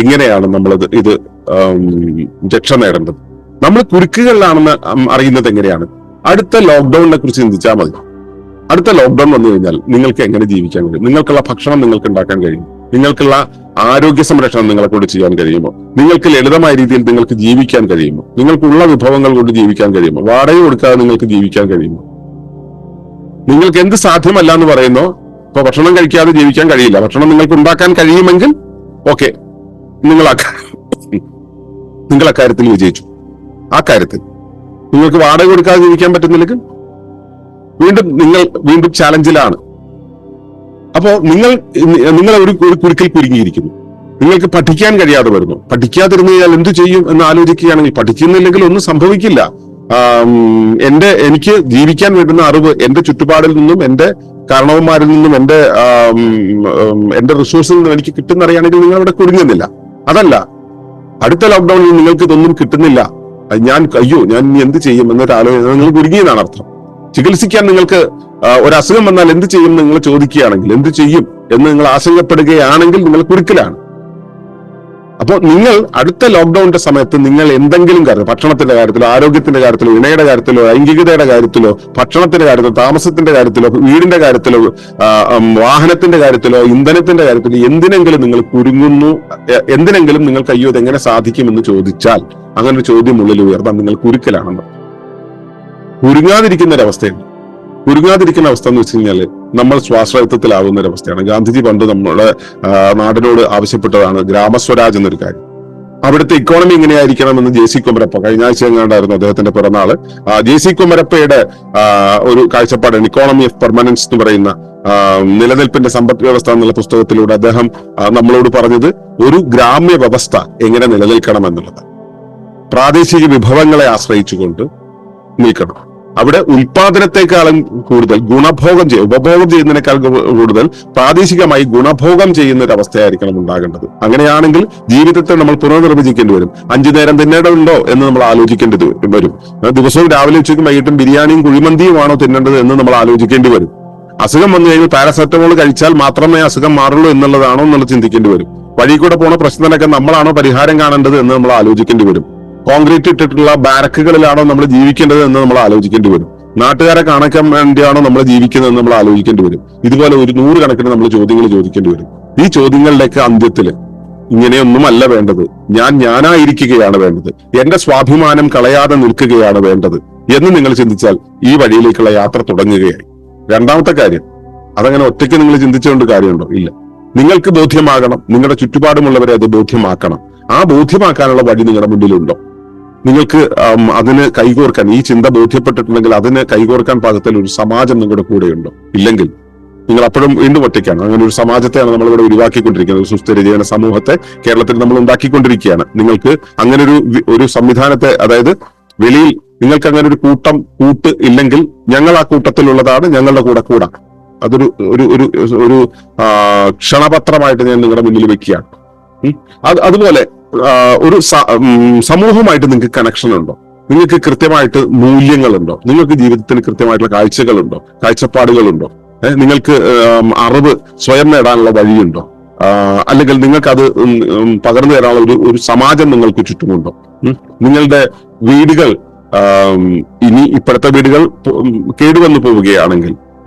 എങ്ങനെയാണ് ഇത് രക്ഷ നേടേണ്ടത്? നമ്മൾ കുരുക്കുകളിലാണെന്ന് അറിയുന്നത് എങ്ങനെയാണ്? അടുത്ത ലോക്ക്ഡൌണിനെ കുറിച്ച് ചിന്തിച്ചാൽ മതി. അടുത്ത ലോക്ക്ഡൌൺ വന്നു കഴിഞ്ഞാൽ നിങ്ങൾക്ക് എങ്ങനെ ജീവിക്കാൻ കഴിയും? നിങ്ങൾക്കുള്ള ഭക്ഷണം നിങ്ങൾക്ക് ഉണ്ടാക്കാൻ കഴിയും? നിങ്ങൾക്കുള്ള ആരോഗ്യ സംരക്ഷണം നിങ്ങളെ കൊണ്ട് ചെയ്യാൻ കഴിയുമോ? നിങ്ങൾക്ക് ലളിതമായ രീതിയിൽ നിങ്ങൾക്ക് ജീവിക്കാൻ കഴിയുമോ? നിങ്ങൾക്കുള്ള വിഭവങ്ങൾ കൊണ്ട് ജീവിക്കാൻ കഴിയുമോ? വാടക കൊടുക്കാതെ നിങ്ങൾക്ക് ജീവിക്കാൻ കഴിയുമോ? നിങ്ങൾക്ക് എന്ത് സാധ്യമല്ല എന്ന് പറയുന്നോ? ഇപ്പൊ ഭക്ഷണം കഴിക്കാതെ ജീവിക്കാൻ കഴിയില്ല. ഭക്ഷണം നിങ്ങൾക്ക് ഉണ്ടാക്കാൻ കഴിയുമെങ്കിൽ ഓക്കെ, നിങ്ങൾ അക്കാര്യത്തിൽ വിജയിച്ചു. ആ കാര്യത്തിൽ നിങ്ങൾക്ക് വാടക കൊടുക്കാതെ ജീവിക്കാൻ പറ്റുന്നില്ലെങ്കിൽ വീണ്ടും ചാലഞ്ചിലാണ്. അപ്പോ നിങ്ങൾ ഒരു കുരുക്കിൽ കുരുങ്ങിയിരിക്കുന്നു. നിങ്ങൾക്ക് പഠിക്കാൻ കഴിയാതെ വരുന്നു. പഠിക്കാതിരുന്നു കഴിഞ്ഞാൽ എന്തു ചെയ്യും എന്ന് ആലോചിക്കുകയാണെങ്കിൽ, പഠിക്കുന്നില്ലെങ്കിൽ ഒന്നും സംഭവിക്കില്ല. എനിക്ക് ജീവിക്കാൻ വേണ്ടുന്ന അറിവ് എന്റെ ചുറ്റുപാടിൽ നിന്നും, എന്റെ കാരണവന്മാരിൽ നിന്നും, എന്റെ റിസോഴ്സിൽ നിന്നും എനിക്ക് കിട്ടുന്നറിയാണെങ്കിൽ നിങ്ങൾ അവിടെ കുരുങ്ങുന്നില്ല. അതല്ല, അടുത്ത ലോക്ക്ഡൌണിൽ നിങ്ങൾക്ക് ഇതൊന്നും കിട്ടുന്നില്ല, ഞാൻ എന്ത് ചെയ്യും എന്നൊരു ആലോചന, നിങ്ങൾ കുരുങ്ങിയെന്നാണ് അർത്ഥം. ചികിത്സിക്കാൻ നിങ്ങൾക്ക് ഒരു അസുഖം വന്നാൽ എന്ത് ചെയ്യും എന്ന് നിങ്ങൾ ചോദിക്കുകയാണെങ്കിൽ, എന്ത് ചെയ്യും എന്ന് നിങ്ങൾ ആശങ്കപ്പെടുകയാണെങ്കിൽ നിങ്ങൾ കുരുക്കിലാണ്. അപ്പോൾ നിങ്ങൾ അടുത്ത ലോക്ക്ഡൌണിന്റെ സമയത്ത് നിങ്ങൾ എന്തെങ്കിലും കാര്യം, ഭക്ഷണത്തിന്റെ കാര്യത്തിലോ, ആരോഗ്യത്തിന്റെ കാര്യത്തിലോ, ഇണയുടെ കാര്യത്തിലോ, ലൈംഗികതയുടെ കാര്യത്തിലോ, ഭക്ഷണത്തിന്റെ കാര്യത്തിലോ, താമസത്തിന്റെ കാര്യത്തിലോ, വീടിന്റെ കാര്യത്തിലോ, വാഹനത്തിന്റെ കാര്യത്തിലോ, ഇന്ധനത്തിന്റെ കാര്യത്തിലോ എന്തിനെങ്കിലും നിങ്ങൾ കുരുങ്ങുന്നു, എന്തിനെങ്കിലും നിങ്ങൾക്ക് അയ്യോ ഇതെങ്ങനെ സാധിക്കുമെന്ന് ചോദിച്ചാൽ, അങ്ങനെ ഒരു ചോദ്യം ഉള്ളിൽ ഉയർന്നാൽ നിങ്ങൾ കുരുക്കലാണെന്ന്. കുരുങ്ങാതിരിക്കുന്ന ഒരവസ്ഥയുണ്ട്. കുരുങ്ങാതിരിക്കുന്ന അവസ്ഥ എന്ന് വെച്ച് കഴിഞ്ഞാൽ നമ്മൾ സ്വാശ്രയത്വത്തിലാവുന്ന ഒരവസ്ഥയാണ്. ഗാന്ധിജി പണ്ട് നമ്മുടെ നാടിനോട് ആവശ്യപ്പെട്ടതാണ് ഗ്രാമസ്വരാജ് എന്നൊരു കാര്യം. അവിടുത്തെ ഇക്കോണമി എങ്ങനെയായിരിക്കണമെന്ന് ജെ.സി. കുമരപ്പ, കഴിഞ്ഞ ആഴ്ച എങ്ങാണ്ടായിരുന്നു അദ്ദേഹത്തിന്റെ പിറന്നാള്. ജെ.സി. കുമരപ്പയുടെ ഒരു കാഴ്ചപ്പാടാണ് ഇക്കോണമി ഓഫ് പെർമനൻസ് എന്ന് പറയുന്ന നിലനിൽപ്പിന്റെ സമ്പദ് വ്യവസ്ഥ എന്നുള്ള പുസ്തകത്തിലൂടെ അദ്ദേഹം നമ്മളോട് പറഞ്ഞത് ഒരു ഗ്രാമ്യ വ്യവസ്ഥ എങ്ങനെ നിലനിൽക്കണം എന്നുള്ളത്. പ്രാദേശിക വിഭവങ്ങളെ ആശ്രയിച്ചുകൊണ്ട് നിൽക്കണം. അവിടെ ഉൽപാദനത്തെക്കാളും കൂടുതൽ ഉപഭോഗം ചെയ്യുന്നതിനേക്കാൾ കൂടുതൽ പ്രാദേശികമായി ഗുണഭോഗം ചെയ്യുന്ന ഒരു അവസ്ഥയായിരിക്കണം ഉണ്ടാകേണ്ടത്. അങ്ങനെയാണെങ്കിൽ ജീവിതത്തെ നമ്മൾ പുനർനിർവചിക്കേണ്ടി വരും. 5 നേരം തിന്നേണ്ടതുണ്ടോ എന്ന് നമ്മൾ ആലോചിക്കേണ്ടി വരും. ദിവസവും രാവിലെ ഉച്ചയ്ക്കും വൈകിട്ടും ബിരിയാണിയും കുഴിമന്തിയുമാണോ തിന്നേണ്ടത് എന്ന് നമ്മൾ ആലോചിക്കേണ്ടി വരും. അസുഖം വന്നു കഴിഞ്ഞാൽ പാരസെറ്റമോൾ കഴിച്ചാൽ മാത്രമേ അസുഖം മാറുള്ളൂ എന്നുള്ളതാണോ എന്നുള്ളത് ചിന്തിക്കേണ്ടി വരും. വഴി കൂടെ പോണ പ്രശ്നത്തിനൊക്കെ നമ്മളാണോ പരിഹാരം കാണേണ്ടത് എന്ന് നമ്മൾ ആലോചിക്കേണ്ടി വരും. കോൺക്രീറ്റ് ഇട്ടിട്ടുള്ള ബാരക്കുകളിലാണോ നമ്മൾ ജീവിക്കേണ്ടത് എന്ന് നമ്മൾ ആലോചിക്കേണ്ടി വരും. നാട്ടുകാരെ കാണിക്കാൻ വേണ്ടിയാണോ നമ്മൾ ജീവിക്കുന്നത് എന്ന് നമ്മൾ ആലോചിക്കേണ്ടി വരും. ഇതുപോലെ ഒരു 100 കണക്കിന് നമ്മൾ ചോദ്യങ്ങൾ ചോദിക്കേണ്ടി വരും. ഈ ചോദ്യങ്ങളുടെയൊക്കെ അന്ത്യത്തില് ഇങ്ങനെയൊന്നുമല്ല വേണ്ടത്, ഞാനായിരിക്കുകയാണ് വേണ്ടത്, എന്റെ സ്വാഭിമാനം കളയാതെ നിൽക്കുകയാണ് വേണ്ടത് എന്ന് നിങ്ങൾ ചിന്തിച്ചാൽ ഈ വഴിയിലേക്കുള്ള യാത്ര തുടങ്ങുകയായി. രണ്ടാമത്തെ കാര്യം, അതങ്ങനെ ഒറ്റയ്ക്ക് നിങ്ങൾ ചിന്തിച്ചുകൊണ്ട് കാര്യമുണ്ടോ? ഇല്ല. നിങ്ങൾക്ക് ബോധ്യമാകണം, നിങ്ങളുടെ ചുറ്റുപാടുമുള്ളവരെ അത് ബോധ്യമാക്കണം. ആ ബോധ്യമാക്കാനുള്ള വഴി നിങ്ങളുടെ മുന്നിലുണ്ടോ? നിങ്ങൾക്ക് അതിന് കൈകോർക്കാൻ, ഈ ചിന്ത ബോധ്യപ്പെട്ടിട്ടുണ്ടെങ്കിൽ അതിന് കൈകോർക്കാൻ പാകത്തിൽ ഒരു സമാജം നിങ്ങളുടെ കൂടെയുണ്ടോ? ഇല്ലെങ്കിൽ നിങ്ങൾ അപ്പോഴും വീണ്ടും ഒറ്റയ്ക്കാണ്. അങ്ങനെ ഒരു സമാജത്തെയാണ് നമ്മളിവിടെ ഒഴിവാക്കിക്കൊണ്ടിരിക്കുന്നത്. ഒരു സുസ്ഥിര ജീവന സമൂഹത്തെ കേരളത്തിൽ നമ്മൾ ഉണ്ടാക്കിക്കൊണ്ടിരിക്കുകയാണ്. നിങ്ങൾക്ക് അങ്ങനെ ഒരു സംവിധാനത്തെ, അതായത് വെളിയിൽ നിങ്ങൾക്ക് അങ്ങനെ ഒരു കൂട്ട് ഇല്ലെങ്കിൽ ഞങ്ങൾ ആ കൂട്ടത്തിലുള്ളതാണ്, ഞങ്ങളുടെ കൂടെ കൂടാം. അതൊരു ഒരു ഒരു ഒരു ക്ഷണപത്രമായിട്ട് ഞാൻ നിങ്ങളുടെ മുന്നിൽ വെക്കുകയാണ്. അതുപോലെ ഒരു സമൂഹമായിട്ട് നിങ്ങൾക്ക് കണക്ഷൻ ഉണ്ടോ? നിങ്ങൾക്ക് കൃത്യമായിട്ട് മൂല്യങ്ങളുണ്ടോ? നിങ്ങൾക്ക് ജീവിതത്തിന് കൃത്യമായിട്ടുള്ള കാഴ്ചകളുണ്ടോ, കാഴ്ചപ്പാടുകളുണ്ടോ? നിങ്ങൾക്ക് അറിവ് സ്വയം നേടാനുള്ള വഴിയുണ്ടോ? അല്ലെങ്കിൽ നിങ്ങൾക്ക് അത് പകർന്നു തരാനുള്ള ഒരു സമാജം നിങ്ങൾക്ക് ചുറ്റുമുണ്ടോ? നിങ്ങളുടെ വീടുകൾ ഇനി ഇപ്പോഴത്തെ വീടുകൾ കേടുവന്നു പോവുകയാണെങ്കിൽ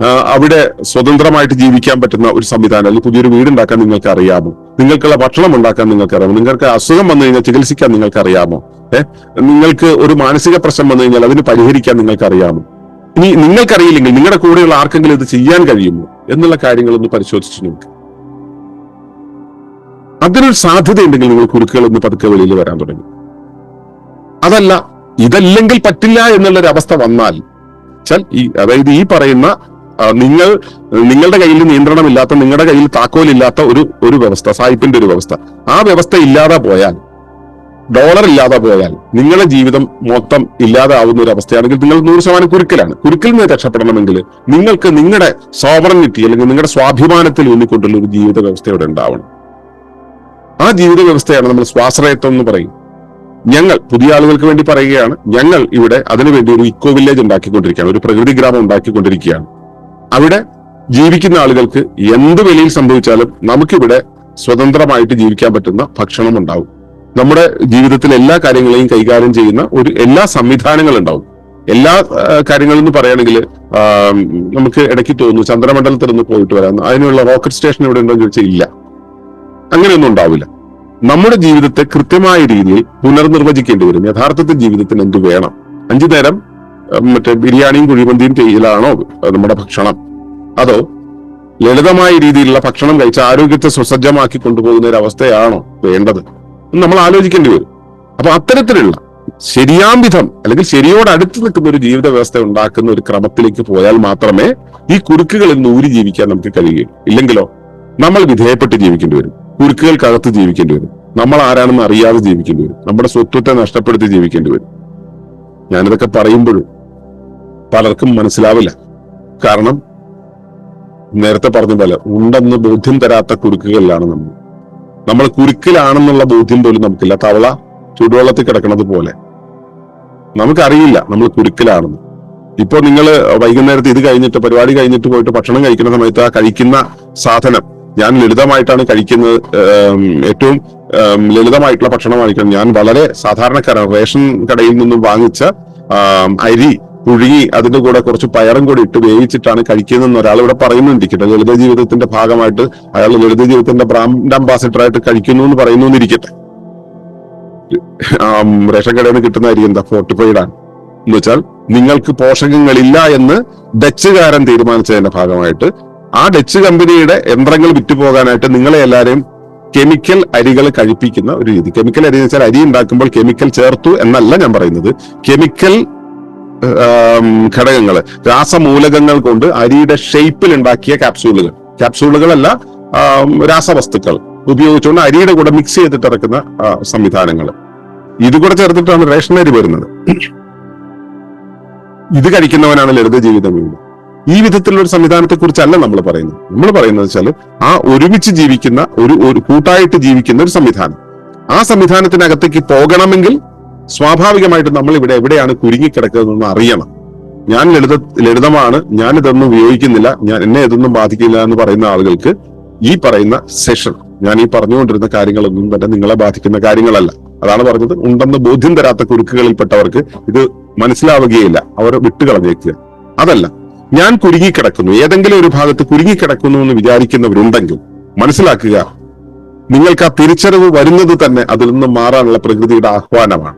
അവിടെ സ്വതന്ത്രമായിട്ട് ജീവിക്കാൻ പറ്റുന്ന ഒരു സംവിധാനം, അല്ലെങ്കിൽ പുതിയൊരു വീടുണ്ടാക്കാൻ നിങ്ങൾക്ക് അറിയാമോ? നിങ്ങൾക്കുള്ള ഭക്ഷണം ഉണ്ടാക്കാൻ നിങ്ങൾക്ക് അറിയാമോ? നിങ്ങൾക്ക് അസുഖം വന്നു കഴിഞ്ഞാൽ ചികിത്സിക്കാൻ നിങ്ങൾക്ക് അറിയാമോ? നിങ്ങൾക്ക് ഒരു മാനസിക പ്രശ്നം വന്നു കഴിഞ്ഞാൽ അതിന് പരിഹരിക്കാൻ നിങ്ങൾക്ക് അറിയാമോ? ഇനി നിങ്ങൾക്കറിയില്ലെങ്കിൽ നിങ്ങളുടെ കൂടെയുള്ള ആർക്കെങ്കിലും ഇത് ചെയ്യാൻ കഴിയുമോ എന്നുള്ള കാര്യങ്ങളൊന്ന് പരിശോധിച്ചു നോക്കുക. അതിനൊരു സാധ്യതയുണ്ടെങ്കിൽ നിങ്ങൾ കുരുക്കുകൾ ഒന്ന് പതുക്കെ വെളിയിൽ വരാൻ തുടങ്ങി. അതല്ല, ഇതല്ലെങ്കിൽ പറ്റില്ല എന്നുള്ളൊരു അവസ്ഥ വന്നാൽ അതായത് ഈ പറയുന്ന നിങ്ങളുടെ കയ്യിൽ നിയന്ത്രണമില്ലാത്ത, നിങ്ങളുടെ കയ്യിൽ താക്കോലില്ലാത്ത ഒരു വ്യവസ്ഥ, സായിപ്പിന്റെ ഒരു വ്യവസ്ഥ, ആ വ്യവസ്ഥ ഇല്ലാതെ പോയാൽ, ഡോളർ ഇല്ലാതെ പോയാൽ നിങ്ങളുടെ ജീവിതം മൊത്തം ഇല്ലാതെ ആവുന്ന ഒരു അവസ്ഥയാണെങ്കിൽ നിങ്ങൾ 100% കുരുക്കിലാണ്. കുരുക്കിൽ നിന്ന് രക്ഷപ്പെടണമെങ്കിൽ നിങ്ങൾക്ക് നിങ്ങളുടെ സോവറനിറ്റി അല്ലെങ്കിൽ നിങ്ങളുടെ സ്വാഭിമാനത്തിൽ ഊന്നിക്കൊണ്ടുള്ള ഒരു ജീവിത വ്യവസ്ഥ ഇവിടെ ഉണ്ടാവണം. ആ ജീവിത വ്യവസ്ഥയാണ് നമ്മൾ സ്വാശ്രയത്വം എന്ന് പറയും. ഞങ്ങൾ പുതിയ ആളുകൾക്ക് വേണ്ടി പറയുകയാണ്, ഞങ്ങൾ ഇവിടെ അതിനുവേണ്ടി ഒരു ഇക്കോ വില്ലേജ് ഉണ്ടാക്കിക്കൊണ്ടിരിക്കുകയാണ്, ഒരു പ്രകൃതി ഗ്രാമം ഉണ്ടാക്കിക്കൊണ്ടിരിക്കുകയാണ്. അവിടെ ജീവിക്കുന്ന ആളുകൾക്ക് എന്ത് വിലയിൽ സംഭവിച്ചാലും നമുക്കിവിടെ സ്വതന്ത്രമായിട്ട് ജീവിക്കാൻ പറ്റുന്ന ഭക്ഷണം ഉണ്ടാവും. നമ്മുടെ ജീവിതത്തിലെ എല്ലാ കാര്യങ്ങളെയും കൈകാര്യം ചെയ്യുന്ന എല്ലാ സംവിധാനങ്ങളും ഉണ്ടാവും. എല്ലാ കാര്യങ്ങളെന്ന് പറയുകയാണെങ്കിൽ നമുക്ക് ഇടയ്ക്ക് തോന്നുന്നു ചന്ദ്രമണ്ഡലത്തിൽ ഒന്ന് പോയിട്ട് വരാം, അതിനുള്ള റോക്കറ്റ് സ്റ്റേഷൻ ഇവിടെ ഉണ്ടോ എന്ന് ചോദിച്ചാൽ ഇല്ല, അങ്ങനെയൊന്നും ഉണ്ടാവില്ല. നമ്മുടെ ജീവിതത്തെ കൃത്യമായ രീതിയിൽ പുനർനിർവചിക്കേണ്ടി വരും. യഥാർത്ഥത്തിൽ ജീവിതത്തിന് എന്ത് വേണം? 5 നേരം മറ്റേ ബിരിയാണിയും കുഴിമന്തിയും ചെയ്യലാണോ നമ്മുടെ ഭക്ഷണം? അതോ ലളിതമായ രീതിയിലുള്ള ഭക്ഷണം കഴിച്ച് ആരോഗ്യത്തെ സുസജ്ജമാക്കി കൊണ്ടുപോകുന്ന ഒരു അവസ്ഥയാണോ വേണ്ടത്? നമ്മൾ ആലോചിക്കേണ്ടി വരും. അപ്പൊ അത്തരത്തിലുള്ള ശരിയാംവിധം അല്ലെങ്കിൽ ശരിയോടടുത്ത് നിൽക്കുന്ന ഒരു ജീവിത വ്യവസ്ഥ ഉണ്ടാക്കുന്ന ഒരു ക്രമത്തിലേക്ക് പോയാൽ മാത്രമേ ഈ കുരുക്കുകളിൽ നിന്ന് ഊരി ജീവിക്കാൻ നമുക്ക് കഴിയുകയുള്ളൂ. ഇല്ലെങ്കിലോ നമ്മൾ വിധേയപ്പെട്ട് ജീവിക്കേണ്ടി വരും, കുരുക്കുകൾക്കകത്ത് ജീവിക്കേണ്ടി വരും, നമ്മൾ ആരാണെന്ന് അറിയാതെ ജീവിക്കേണ്ടി വരും, നമ്മുടെ സ്വത്വത്തെ നഷ്ടപ്പെടുത്തി ജീവിക്കേണ്ടി വരും. ഞാനിതൊക്കെ പറയുമ്പോഴും പലർക്കും മനസ്സിലാവില്ല. കാരണം നേരത്തെ പറഞ്ഞ പോലെ ഉണ്ടെന്ന് ബോധ്യം തരാത്ത കുരുക്കുകളിലാണ് നമ്മൾ കുരുക്കിലാണെന്നുള്ള ബോധ്യം പോലും നമുക്കില്ല. തവള ചുടുവെള്ളത്തിൽ കിടക്കുന്നത് പോലെ നമുക്കറിയില്ല നമ്മൾ കുരുക്കിലാണെന്ന്. ഇപ്പൊ നിങ്ങൾ വൈകുന്നേരത്ത് ഇത് കഴിഞ്ഞിട്ട്, പരിപാടി കഴിഞ്ഞിട്ട് പോയിട്ട് ഭക്ഷണം കഴിക്കുന്ന സമയത്ത് ആ കഴിക്കുന്ന സാധനം ഞാൻ ലളിതമായിട്ടാണ് കഴിക്കുന്നത്, ഏറ്റവും ലളിതമായിട്ടുള്ള ഭക്ഷണം കഴിക്കണം. ഞാൻ വളരെ സാധാരണക്കാരാണ്. റേഷൻ കടയിൽ നിന്നും വാങ്ങിച്ച അരി പുഴുങ്ങി അതിന്റെ കൂടെ കുറച്ച് പയറും കൂടി ഇട്ട് വേവിച്ചിട്ടാണ് കഴിക്കുന്നതെന്ന് ഒരാൾ ഇവിടെ പറയുന്നുണ്ടിരിക്കട്ടെ. ലളിത ജീവിതത്തിന്റെ ഭാഗമായിട്ട് അയാൾ ലളിത ജീവിതത്തിന്റെ ബ്രാൻഡ് അംബാസിഡറായിട്ട് കഴിക്കുന്നു എന്ന് പറയുന്നു എന്നിരിക്കട്ടെ. റേഷൻ കടയിൽ നിന്ന് കിട്ടുന്ന അരി എന്താ? ഫോർട്ടിഫൈഡ് ആണ് എന്ന് വെച്ചാൽ നിങ്ങൾക്ക് പോഷകങ്ങളില്ല എന്ന് ഡച്ചുകാരൻ തീരുമാനിച്ചതിന്റെ ഭാഗമായിട്ട് ആ ഡച്ച് കമ്പനിയുടെ യന്ത്രങ്ങൾ വിറ്റുപോകാനായിട്ട് നിങ്ങളെ എല്ലാവരെയും കെമിക്കൽ അരികൾ കഴിപ്പിക്കുന്ന ഒരു രീതി. കെമിക്കൽ അരി എന്ന് വെച്ചാൽ അരി ഉണ്ടാക്കുമ്പോൾ കെമിക്കൽ ചേർത്തു എന്നല്ല ഞാൻ പറയുന്നത്. കെമിക്കൽ ഘടകങ്ങൾ, രാസമൂലകങ്ങൾ കൊണ്ട് അരിയുടെ ഷേപ്പിൽ ഉണ്ടാക്കിയ ക്യാപ്സൂളുകളല്ല, രാസവസ്തുക്കൾ ഉപയോഗിച്ചുകൊണ്ട് അരിയുടെ കൂടെ മിക്സ് ചെയ്തിട്ട് ഇറക്കുന്ന സംവിധാനങ്ങൾ, ഇതുകൂടെ ചേർത്തിട്ടാണ് റേഷൻ അരി വരുന്നത്. ഇത് കഴിക്കുന്നവനാണ് ലളിത ജീവിതം വീണ്ടും. ഈ വിധത്തിലുള്ള ഒരു സംവിധാനത്തെ കുറിച്ചല്ല നമ്മൾ പറയുന്നത്. നമ്മൾ പറയുന്നത് വെച്ചാൽ ആ ഒരുമിച്ച് ജീവിക്കുന്ന ഒരു കൂട്ടായിട്ട് ജീവിക്കുന്ന ഒരു സംവിധാനം. ആ സംവിധാനത്തിനകത്തേക്ക് പോകണമെങ്കിൽ സ്വാഭാവികമായിട്ട് നമ്മൾ ഇവിടെ എവിടെയാണ് കുരുങ്ങിക്കിടക്കുന്നതെന്ന് അറിയണം. ഞാൻ ലളിതമാണ്, ഞാൻ ഇതൊന്നും ഉപയോഗിക്കുന്നില്ല, എന്നെ ഇതൊന്നും ബാധിക്കില്ല എന്ന് പറയുന്ന ആളുകൾക്ക് ഈ പറയുന്ന സെഷൻ, ഞാൻ ഈ പറഞ്ഞുകൊണ്ടിരുന്ന കാര്യങ്ങളൊന്നും തന്നെ നിങ്ങളെ ബാധിക്കുന്ന കാര്യങ്ങളല്ല. അതാണ് പറഞ്ഞത്, ഉണ്ടെന്ന് ബോധ്യം തരാത്ത കുരുക്കുകളിൽപ്പെട്ടവർക്ക് ഇത് മനസ്സിലാവുകയില്ല, അവർ വിട്ടുകളഞ്ഞേക്കുക. അതല്ല, ഞാൻ കുരുങ്ങിക്കിടക്കുന്നു, ഏതെങ്കിലും ഒരു ഭാഗത്ത് കുരുങ്ങിക്കിടക്കുന്നു എന്ന് വിചാരിക്കുന്നവരുണ്ടെങ്കിൽ മനസ്സിലാക്കുക, നിങ്ങൾക്ക് ആ തിരിച്ചറിവ് വരുന്നത് തന്നെ അതിൽ നിന്ന് മാറാനുള്ള പ്രകൃതിയുടെ ആഹ്വാനമാണ്.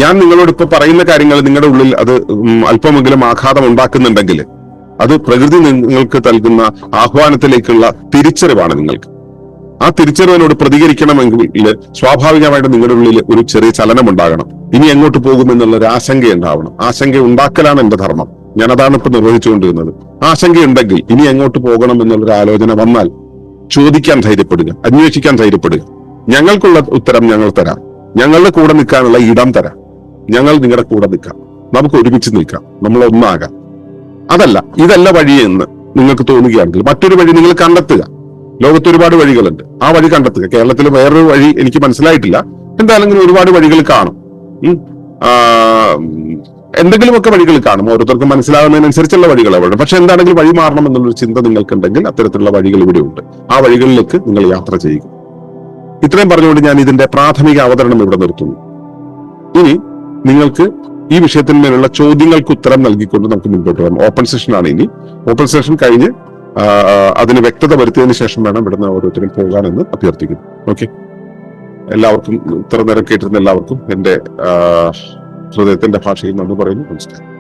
ഞാൻ നിങ്ങളോട് ഇപ്പൊ പറയുന്ന കാര്യങ്ങൾ നിങ്ങളുടെ ഉള്ളിൽ അത് അല്പമെങ്കിലും ആഘാതം ഉണ്ടാക്കുന്നുണ്ടെങ്കിൽ അത് പ്രകൃതി നിങ്ങൾക്ക് നൽകുന്ന ആഹ്വാനത്തിലേക്കുള്ള തിരിച്ചറിവാണ് നിങ്ങൾക്ക്. ആ തിരിച്ചറിവിനോട് പ്രതികരിക്കണമെങ്കിൽ സ്വാഭാവികമായിട്ട് നിങ്ങളുടെ ഉള്ളിൽ ഒരു ചെറിയ ചലനം ഉണ്ടാകണം. ഇനി എങ്ങോട്ട് പോകുമെന്നുള്ള ഒരു ആശങ്ക ഉണ്ടാവണം. ആശങ്ക ഉണ്ടാക്കലാണ് എന്റെ ധർമ്മം. ഞാൻ അതാണ് ഇപ്പൊ നിർവഹിച്ചുകൊണ്ടിരുന്നത്. ആശങ്കയുണ്ടെങ്കിൽ ഇനി എങ്ങോട്ട് പോകണം എന്നുള്ളൊരു ആലോചന വന്നാൽ ചോദിക്കാൻ ധൈര്യപ്പെടുക, അന്വേഷിക്കാൻ ധൈര്യപ്പെടുക. ഞങ്ങൾക്കുള്ള ഉത്തരം ഞങ്ങൾ തരാം, ഞങ്ങളുടെ കൂടെ നിൽക്കാനുള്ള ഇടം തരാം, ഞങ്ങൾ നിങ്ങളുടെ കൂടെ നിൽക്കാം, നമുക്ക് ഒരുമിച്ച് നിൽക്കാം, നമ്മൾ ഒന്നാകാം. അതല്ല ഇതല്ല വഴിയെന്ന് നിങ്ങൾക്ക് തോന്നുകയാണെങ്കിൽ മറ്റൊരു വഴി നിങ്ങൾ കണ്ടെത്തുക. ലോകത്ത് ഒരുപാട് വഴികളുണ്ട്, ആ വഴി കണ്ടെത്തുക. കേരളത്തിൽ വേറൊരു വഴി എനിക്ക് മനസ്സിലായിട്ടില്ല, എന്തായാലും ഒരുപാട് വഴികൾ കാണും. എന്തെങ്കിലുമൊക്കെ വഴികൾ കാണും, ഓരോരുത്തർക്കും മനസ്സിലാകുന്നതിനനുസരിച്ചുള്ള വഴികൾ അവിടെ. പക്ഷെ എന്താണെങ്കിലും വഴി മാറണം എന്നുള്ളൊരു ചിന്ത നിങ്ങൾക്കുണ്ടെങ്കിൽ അത്തരത്തിലുള്ള വഴികൾ ഇവിടെ ഉണ്ട്. ആ വഴികളിലേക്ക് നിങ്ങൾ യാത്ര ചെയ്യുക. ഇത്രയും പറഞ്ഞുകൊണ്ട് ഞാൻ ഇതിന്റെ പ്രാഥമിക അവതരണം ഇവിടെ നിർത്തുന്നു. ഇനി നിങ്ങൾക്ക് ഈ വിഷയത്തിന്മേലുള്ള ചോദ്യങ്ങൾക്ക് ഉത്തരം നൽകിക്കൊണ്ട് നമുക്ക് മുൻപോട്ട് പോകാം. ഓപ്പൺ സെഷനാണ് ഇനി. ഓപ്പൺ സെഷൻ കഴിഞ്ഞ് അതിന് വ്യക്തത വരുത്തിയതിനു ശേഷം വേണം ഇവിടുന്ന് ഓരോരുത്തരും പോകാനെന്ന് അഭ്യർത്ഥിക്കുന്നു. ഓക്കെ, എല്ലാവർക്കും ഇത്ര നേരം കേട്ടിരുന്ന എല്ലാവർക്കും എന്റെ ഹൃദയത്തിന്റെ ഭാഷയിൽ നന്ദി പറയുന്നു. നമസ്കാരം.